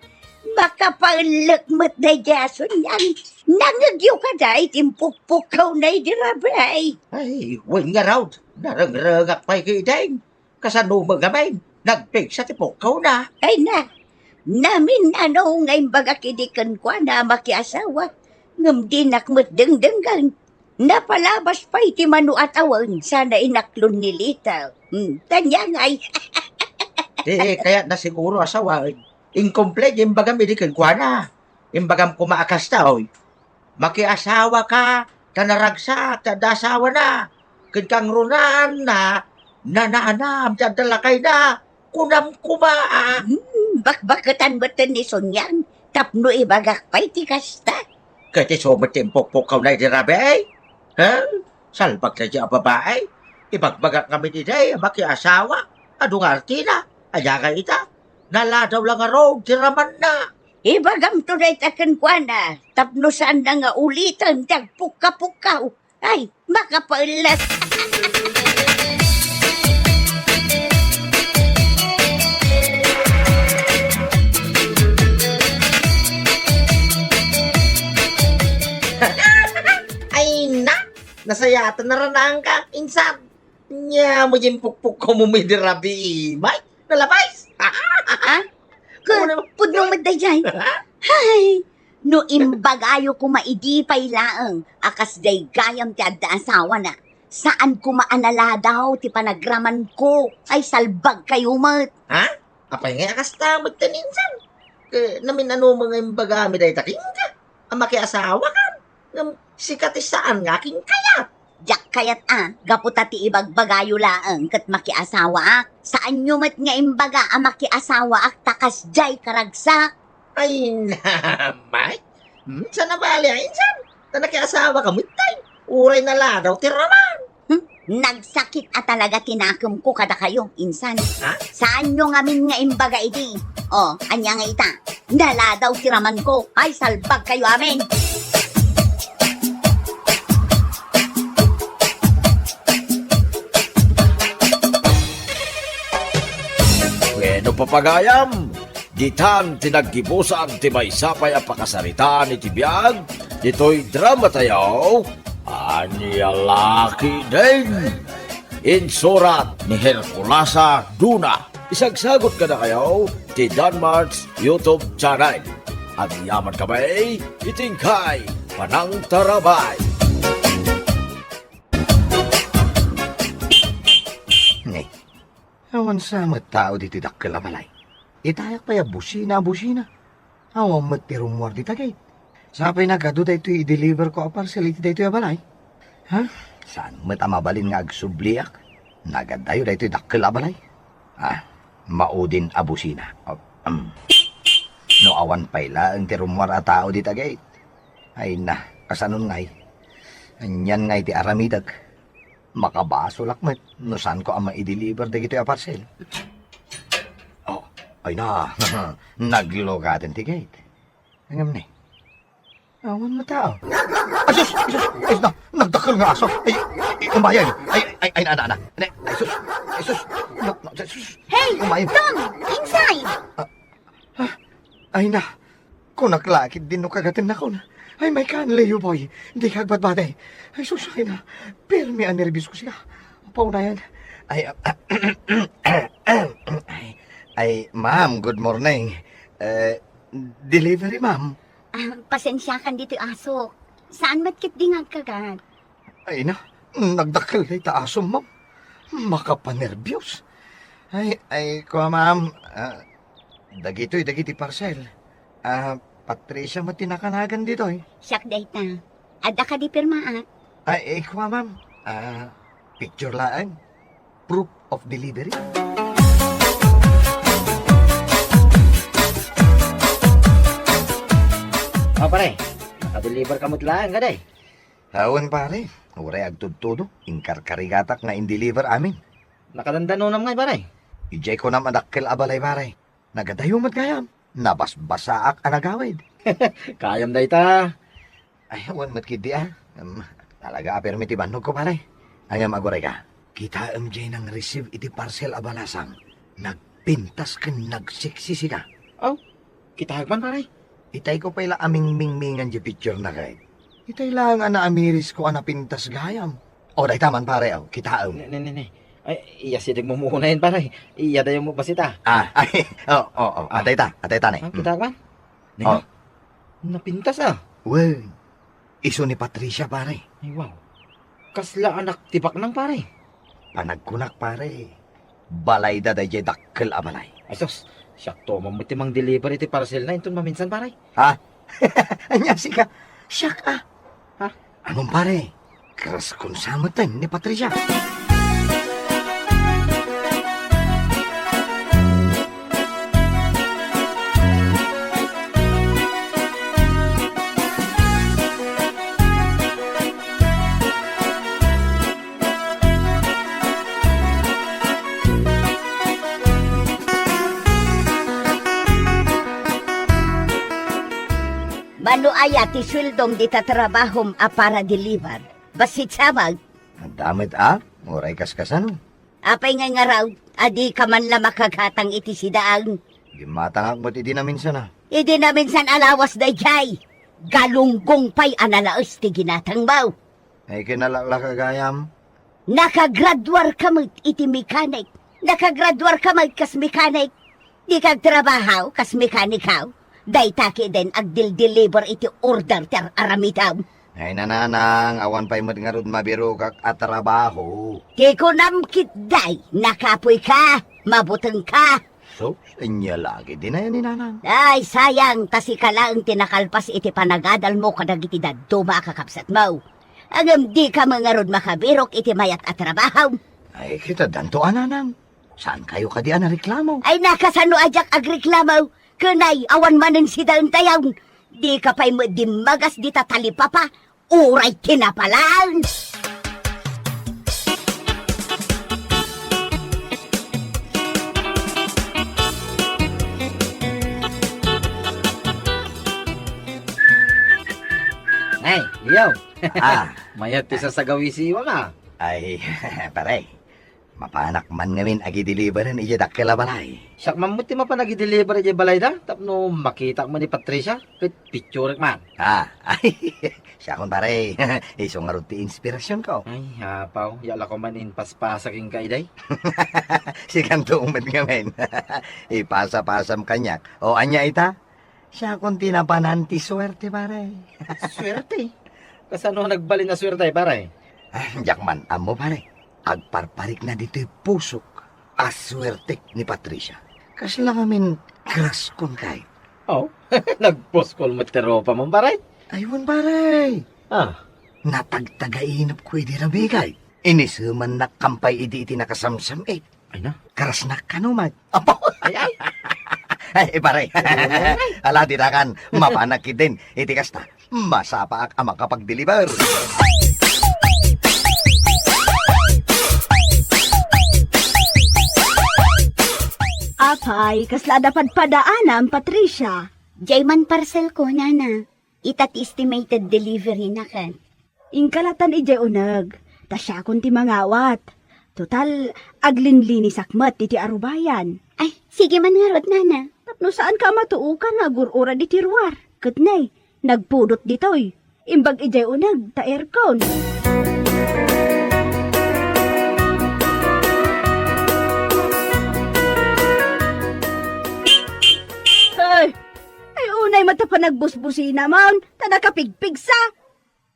makapaulak mo't na jason yan. Nangagyo ka na itimpukpukaw na idirabay. Ay, win nga raw. Narangragak pa'y kidain. Kasano magamain. Nagpig sa tipukaw na. Ay na, namin ano ngayon baga kidikan ko na makiasawa. Ngam dinak mo't dengdenggan. Napalabas pa iti manu at awan. Sana inaklon ni Lita. Tanya ngay. Kaya na siguro asawa. Incomplete, imbagam idikil kwa na. Imbagam kumaakas ta, oy. Makiasawa ka, tanaragsak, tadasawa na. Kagkang runan na, nananam, tadalakay na. Kunam kuma. Bakbakatan batan ni Sonyan. Tapno ibagak pa'y tikasta. Kati sumat timpok-pok ka na dirabe, eh. Ha? Salbag na siya babae. Ibagbagak kami ni Day, makiasawa. Anong artina? Aya ka ita. Naladaw lang nga road, tiraman na. Ibagam to na itakan kwa na. Tapno saan na nga ulitan. Tagpuka-pukaw. Ay, makapailas. Ay na! Nasayatan na ranaan ka, insan. Nya mo yung pukpuk ko mo may dirabi, may nalabais. Pudno madayay. Hay, no imbagayo ko maidipay laang. Akas day gayam ti adda asawa na. Saan ko maanala daw ti panagraman ko. Ay salbag kayo mat. Ha? Apay nga kasta magtaninsan. Namin ano mga imbagami dahi taking ka. Ang makiasawa ka. Sikat saan nga king kayat. Jak kayat gaputa ti ibagbagayo laang kat makiasawa ak. Saan nyo mat nga imbaga ang makiasawa ak takas jay karagsak. Ay namay. Sana bali ang insan. Na nakiasawa ka mutay. Uray na ladaw tiraman. Nagsakit talaga tinakom ko kada kayo, insan. Ha? Saan nyo ngamin nga imbaga iti? O, anya nga ita. Dala daw tiraman ko. Ay, salbag kayo amin. Bueno papagayam, ditan tinaggibusan ti may sapay ang pakasarita ni Tibiyag, dito'y drama tayo, Anya Laki din. Insurat ni Herculasa Duna. Isagsagot ka na kayo ti Danmar's YouTube channel. At yaman kamay, itingkay, panang tarabay. Ngay, awan sa matao di tidak kalabalay. Itayak pa ya busina. Awan matirumwar di tagay. Sapay na gado da ito i-deliver ko a parcel iti da ito ya balay. Ha? Saan matamabalin nga agsubliak? Nagadayo da ito dakkel a balay. Maudin a busina. No awan payla ang tirumwar a tao di tagay. Ay na, kasanon ngay. Anyan ngay ti aramidag. Makabaso lakmet, no saan ko ang ma-deliver da ito ya parcel. Oh, ay na, naglogatin ti gate. Hangam na. Awan mo tao. Asus! Ay, nagdakal nga aso. Ay, umayan. Ay, na. Ay, sus! Sus! Hey, umayan. Tom! Inside! Ay na, kung naklakit din no kagatin na ko na. Ay, may kanlayo, boy. Hindi kagbadbaday. Ay, sus, ay na. Pirmi ang nervous ko siya. Paunayan. Ay, ma'am, good morning. Delivery, ma'am. Pasensya kan dito aso. Saan matkit dingag kagad? Ay na, nagdakal na itaasom, ma'am. Makapanervyos. Ay, kuha, ma'am. Dagito'y parcel. Patricia matinakanagan dito, eh. Siyak dayta. Ada ka di pirma Ay, kuha, ma'am. Picture laan. Proof of delivery. Pare, nakadeliver ka mutlaan ka day. Hawan, pare. Uray agtudtudo. Inkarkarigatak na in-deliver amin. Nakadandano nam ngay pare. Ijay ko na madakkel abalay, pare. Nagadayo matgayam. Nabasbasaak anagawid. Kayam day ta. Ay, hawan matkidi, talaga permitibanog ko, pare. Ayam agoray ka. Kita MJ nang receive iti parcel abalasang. Nagpintas ka, nagsiksisi ka. Oh, kita hagman pare. Itay ko pala aming mingmingan di picture na kay. Itay lang na amiris ko pintas gayam. O, day taman pare, kita Ne. Ay, iya sidig mo muna yun pare. Iya dayo mo basita. Atay ta ne. Kita hagman? Oh. Napintas Well, iso ni Patricia pare. Ay, wow. Kasla anak tibak nang pare. Panagkunak pare. balay da day dakkel a balay. Ay sus, sakto mamitimang delivery ti parcel na itong maminsan paray. Ha? Anya sika. Siyak ah. Ha? Anong pare? Keras kon samatan ni Patricia. Mano aya ti sweldom di tatrabahom a para deliver. Basit sabag, Ang damit ah. Oray kaskasano. apay nga nga raw, adi ka man la makaghatang iti sidaang. Gimatangak mo ti di na minsan ah. Idi na minsan alawas da jay. Galunggong pay analaos ti ginatang baw. Ay kinalala kagayam. Nakagraduar ka mag iti mekanik. Nakagraduar ka mag kas mekanik. Di kag trabahaw kas mekanikaw. Day taki den agdil-deliver iti order ter aramitaw. Ay nananang, awan pa'y nga mabiro kak at trabaho. Di ko namkit day, nakapoy ka, mabutang ka. So, inya lagi din na yan ni nanang. Ay, sayang, tasi ka lang tinakalpas iti panagadal mo kadag iti daduma kakapsat mo. Agam di ka mga makabirok iti mayat at trabaho. Ay, kita danto nanang. Saan kayo ka di reklamo? Ay, nakasano ajak agreklamaw. Kunay, awan manin si daun tayaw. Di ka pa'y dimagas di tatalipapa. Uray tinapalan. Ay, iyaw. Ah, Mayat ti sa sagawisiwa ka. ay, pare. Mapanak man ngamin agi deliveran iya dakkel a balay. Siyak mamuti pa nag-deliver di balay da. Tapno makita mo ni Patricia. Picture man. Ah, ay, siya kon pare. Iso nga ron ti inspirasyon ko. Ay, hapaw. Yala ko man paspasaking ka iday. Si kanto umat ngamin. Ipasa-pasam kanyak. O anya ita? Siya kon tinapanan ti swerte pare. Swerte. Kasano nagbalin na swerte pare? Jakman, amo pare. Agparparik na dito'y pusok. Aswerte ni Patricia. Kasi lang amin kras kon kay. Oh, nagpost call mo teropa mo pare. Ayun pare. Ah, Natagtagainap ko iti rabigay. Inisuman na kampay iti nakasamsam eh. ay na. Karas na kanumag. Apo! Ay, ay! Ay, pare. Ala, tirakan. Mapanakit din. Iti kasta. Masapa ak ama kapag deliver. Apay, kasla dapat padaanam, Patricia. Jayman parcel ko, nana. Itat estimated delivery na kan. Ingkalatan ijay unag. Tasya kun ti mangawat. Total, aglinlini sakmat iti arubayan. Ay, sige man nga rod, nana. Tapno saan ka matuukan nga gurura di tirwar. Katnay, nagpudot ditoy. Imbag ijay unag, ta aircon. Ay, unay mata pa nagbusbusi naman. Ta nakapigpig sa.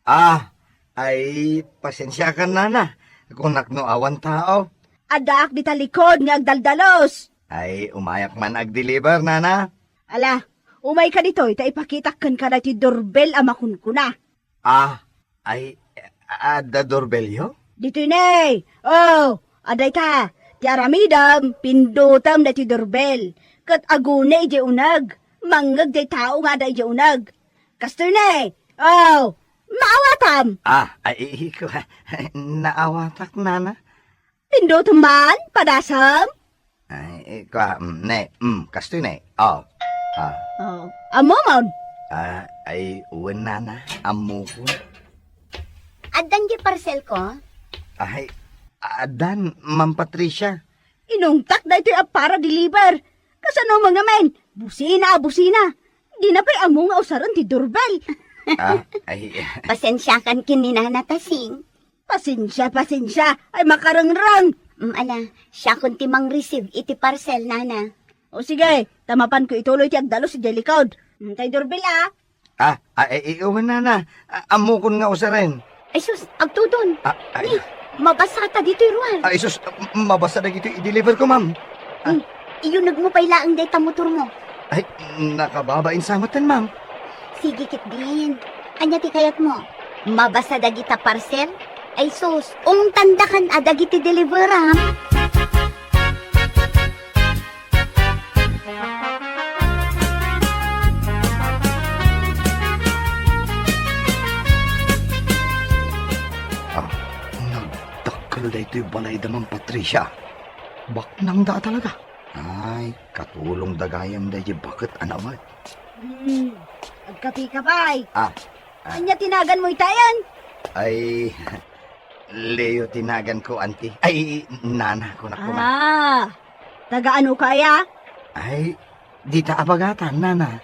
Ah, ay, pasensya ka na. Kung nakno awan tao. Adaak di talikod nga agdaldalos. Ay, umayak man ag-deliver, nana. Ala, umay ka ditoy, ta ipakitakkan ka na ti doorbell amakun ko na. Ah, ay, ada doorbelyo? Ditoy nay. Oh, aday ka. Ti aramidam, pindutam na ti doorbell. Kat agune ije unag. Manggag di tao nga day ije unag. Kastoy nay. Oh, maawatam. Ah, ay, ikaw, naawatak, nana. Pindutam man, padasam. Ay, ikaw, kastoy, ne. Oh, Oh, amomon. ay, uwan, nana, amo ko. Adan di parcel ko? Ay, adan, Ma'am Patricia. Inungtak da ito para deliver. Kasano mga men? Busina. Di na pa'y amo nga usaran ti doorbell. Ay, Pasensya kan kininana tasing. Pasensya. Ay makarangrang. Ala, siya kun timang receive iti parcel, nana. O sige, tamapan ko ituloy ti agdalo si Jellicod. Tay doorbell ay, uwan, nana, amo ko nga usarin. Ay sus, agtudon. Ay, Mabasata dito, Ruan. Ay, sus, mabasa na gito i-deliver ko, ma'am. Iyunag mo pa ilaang data motor mo. Ay, nakababain sa matan, ma'am. Sige, kit din. Anya ti kayat mo. Mabasa dagita parcel? Ay sus, tandakan adagiti deliveram. Nagtakal da ito'y balay damang Patricia. Baknang da talaga. Ay, katulong dagayam da bakit anawat. Agkapi ka bay. Ah. Anya tinagan mo itayan? Ay, Leo tinagan ko, auntie. Ay, nana ko na ko, ma'am. Ah, taga ano kaya? Ay, di ta abagatan, nana.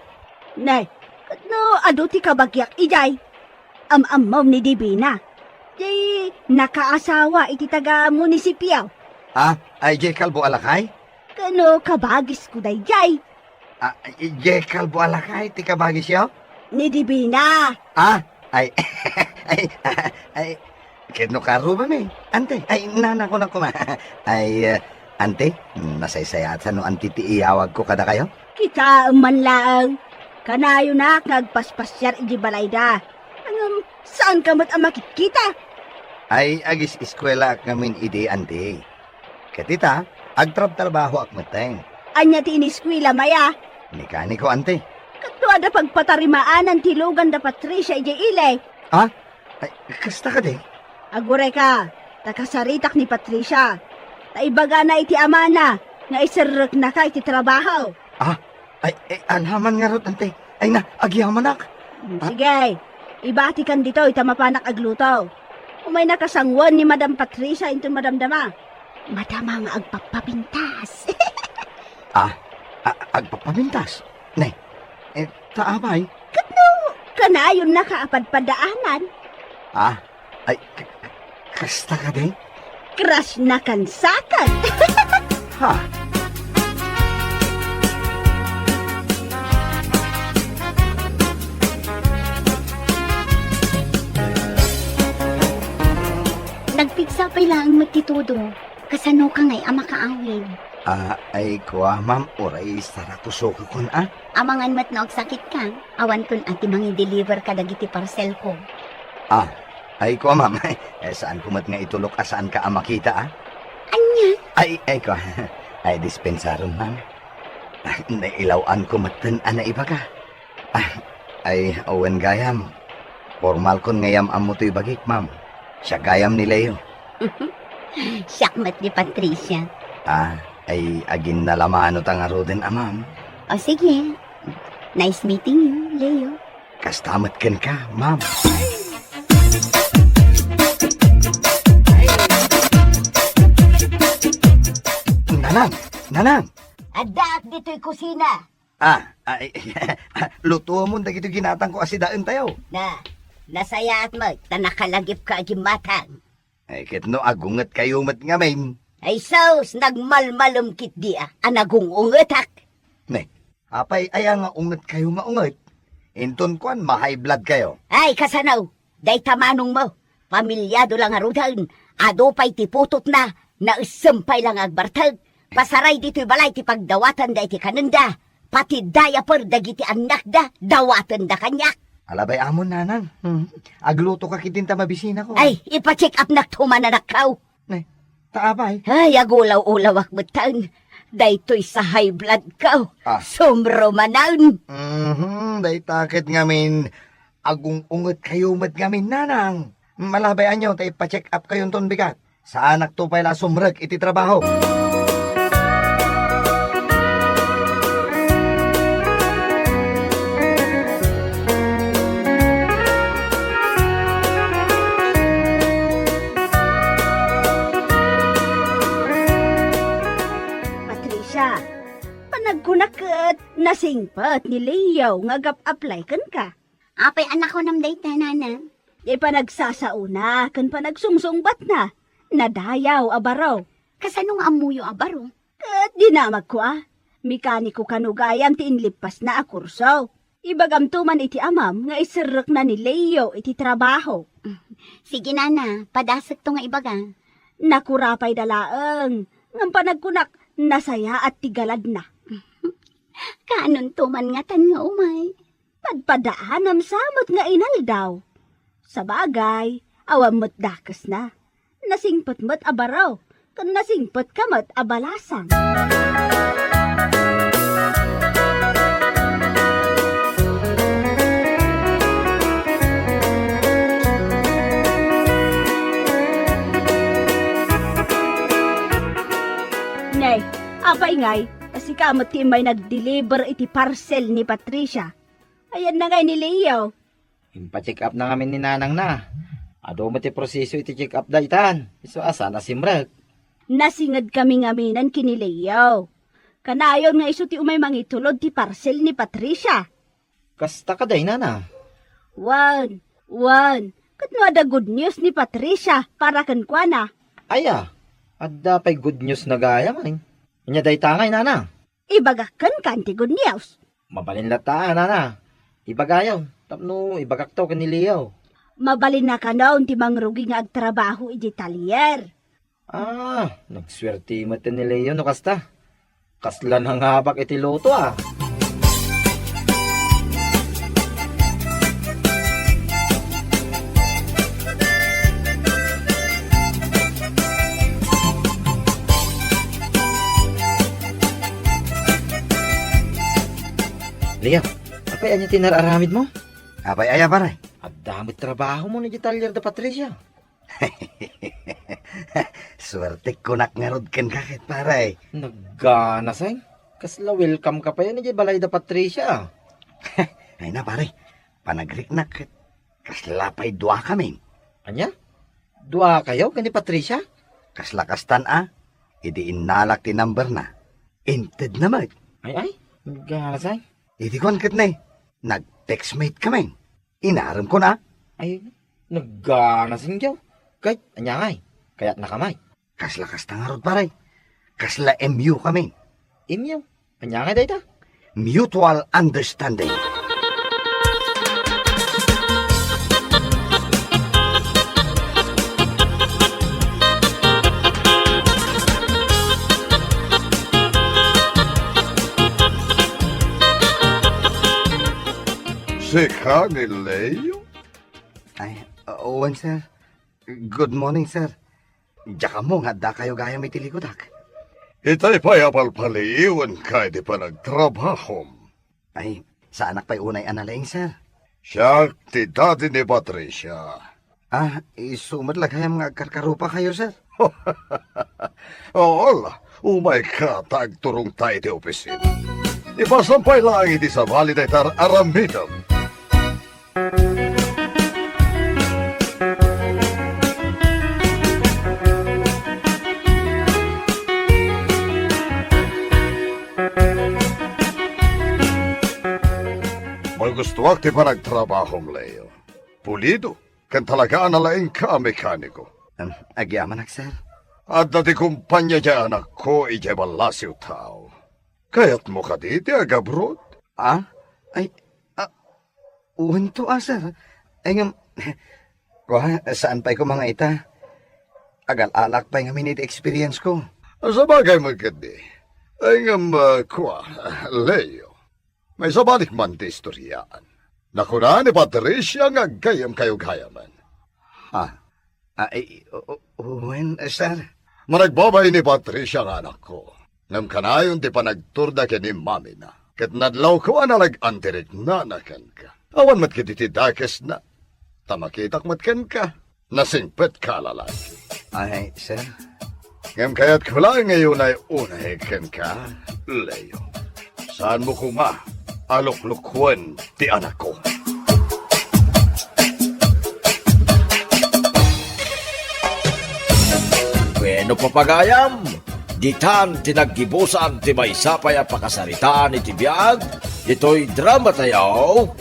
Nay, no, ado ti kabagyak ijay. Am-amaw ni Divina. Di, nakaasawa iti taga munisipyo. Ah, ay, Jay Kalbo Alakay? Kano kabagis ko day jay. Ah, Jay Kalbo Alakay, ti kabagis yaw? Ni Divina. Ah, ay, ay, kano karo ba may? Ante, ay, nana ko na kuma. Ay, ante, nasaysayat sa no ante ti iyawag ko kada kayo? Kita man lang. Kanayo na kagpaspasyar iji balayda. Saan ka mat ang makikita? Ay, agis eskwela ngamin ide, ante. Katita, agtrab-trabaho ak mateng. Anya ti iniskwila maya. Mekaniko, ante. Kato ada pagpatarimaan ang tilugan da Patricia iji ilay. Ay, kasta ka de? Agure ka, takasaritak ni Patricia. Taibaga na iti amana, nga isarek na ka iti trabaho. Ay, alhaman nga rot, ante. Ay na, agyaman ak. Sige, ibati kan dito, itamapanak agluto. Umay nakasangwan ni Madam Patricia into Madam Dama. Madama nga agpapapintas. Agpapamintas. Ne, taabay. Kanayon na kaapadpadaanan, Ay, kasta ka de? crush na kansakan. Ha? Nagpigsa pa lang magtitudo. Kasano ka ngay ama kaawin. Ay, kuha, ma'am, oray, saratuso ka kun, Amangan mat na og sakit ka. Awan kun ati mangi-deliver ka dagiti parcel ko. Ay, kuha, ma'am, saan kumat nga itulok, saan ka makita, Anya? Ay, kuha, ay, dispensaron, ma'am. Nailawan ko matan, na iba ka. Ay, awan gayam. Formal kon ngayam amo to'y bagik, ma'am. Siya gayam ni Leo. Siyakmat ni Patricia. Ay, agin na lamano tangaro din, ma'am. O sige. Nice meeting you, Leo. Kastamat kan ka, ma'am. Nanang! Adaak dito'y kusina. Ay, luto mo dagito ginatang ko asidaan tayo. Nasaya at mo, tanakalagip ka agimatang. Ay, kitno agungat kayo mat nga main. Ay sos, nagmalmalom kit dia, anagung ungetak. Ne, apay aya nga ungat kayo maungat. Inton kuan, ma-high blood kayo. Ay, kasanaw, day tamanong mo. Pamilyado lang arudan, ado pa'y tiputot na isampay lang agbartag. Pasaray dito'y balay ti pagdawatan da iti kananda. Pati daya per dagiti anak da, dawatan da kanyak. Alabay amon, nanang. Agluto ka kitinta mabisina ko. Ay, ipacheck up na tumananakaw. Ne, taabay. Ay, agulaw-ulaw akbatan. Daytoy sa high blood ka. Sumro manan. Day takit ngamin. Agung ungat kayo mat ngamin, nanang. Malabay anyo, tay pa-check up kayo ton bigat. Sa anak to pala sumrag iti trabaho. Patricia, panagkunakat nasingpat ni Leo nga gap-apply kan ka. Apay anak ko nam dayta, nana. Di pa nagsasauna, kan pa nagsungsungbat na. Nadayaw abaraw. Kasanong amuyo abaro? Kat dinamag ko Mekaniko kanugayam ti inlipas na akurso. Ibagam tuman iti amam nga isirek na ni Leo iti trabaho. Sige nana, padasag to nga ibaga. Nakurapay dalaeng. Ngam panagkunak, nasaya at tigalad na. Kanon tuman nga tan nga umay. Padpadaan am samot nga inaldaw. Sa bagay, awam mo't dakas na. Nasingpot mo't abaraw, kan nasingpot ka mo't abalasang. Nay, apa ingay, kasi kamot ti may nag-deliver iti parcel ni Patricia. Ayan na ngay ni Leo. Impa-check up na kami ni Nanang na. Ado mo ti proseso iti check up daytan. Iso asa na simrag. Nasingad kami ngaminan kini Leo. Kanayon nga iso ti umay mangitulod ti parcel ni Patricia. Kasta ka day Nana. Wan. Katno ada good news ni Patricia para kan kuana. Aya, adda pa'y good news na gaya man. Inya day tangay Nana. Ibagakan kan ti good news. Mabalin lataan Nana. Ibagayaw. Tapno ibagak to kaniliyaw. Mabalin na ka naon ti mangrugi nga agtrabaho iti talyer. Nagswerte mo ni Leo no kasta. Kasla na nga bak iti loto ah. Leo, apay anya tinararamid mo? Apay aya pare. At damit trabaho mo ni Talyer da Patricia. Swerte kunak nga rod ken kakit pare. Naggana say. Kasla welcome ka pa yan ni Balay da Patricia. Ay na pare, panagriknak. Kasla pa'y dua kami. Anya? Dua kayo kani Patricia? Kasla kastan idi inalak ti number na. Inted naman. Ay, naggana say. Idi kon ket na nag-textmate kami. Inaram ko na. Ay, naggana singyaw. Kahit, anya ngay. Kaya't nakamay. Kasla kasta nga rod pare. Kasla MU kami. Imyaw. Anya ngay dayta? Mutual Understanding. Si Leo? Ay, Owen, sir. Good morning, sir. Diyan mo nga da kayo gaya may tilikodak. Itay payapalpaliwan kay di pa nagtrabaho. Ay, sa anak pa'y unay analaing, sir. Siya ti dati ni Patricia. Isumad lang kaya mga karkarupa kayo, sir. Oo, umay ka tagturong tayo ti opisin. Ipasampay lang iti sa validator aramidam. Magustuwak ti panagtrabahong Leo. Pulido, kan talaga analaing ka mekaniko. Agyaman ak, sir. At dati kumpanya niya anak ko ije balasiw tao. Kaya't mo ka diti agabrod. Uwan to, sir. Ay nga, saan pa'y ko mga ita? Agal-alak pa'y nga minute experience ko. Sa bagay magkadi, ay nga Leo, may sabalik man ti istoryaan. Nakuna ni Patricia nga gayam kayo gayaman. Uwan, sir. Managbabay ni Patricia ang anak ko. Ngam kanayon ti panagturda ke ni mami na. Kat nadlaw ko analag-antirik na nakan ka. Awan mat kiti ti dakes na. Tamakitak mat ken ka. Nasingpet ka lalaki. Ay, sir. Ngam kaya't ko lang ngayon ay unay ken ka, Leo. Saan mo kuma? Alok-lukwan ti anak ko. Bueno papagayam, ditan tinaggibusan ti maysapay a pakasaritaan iti biag, ito'y drama tayo.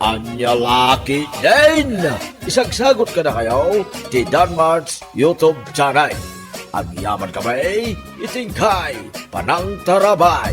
Anya Laki din! Isagsagot ka na kayo ti Danmar's YouTube channel. Ang yaman kamay, itingkay, panang tarabay.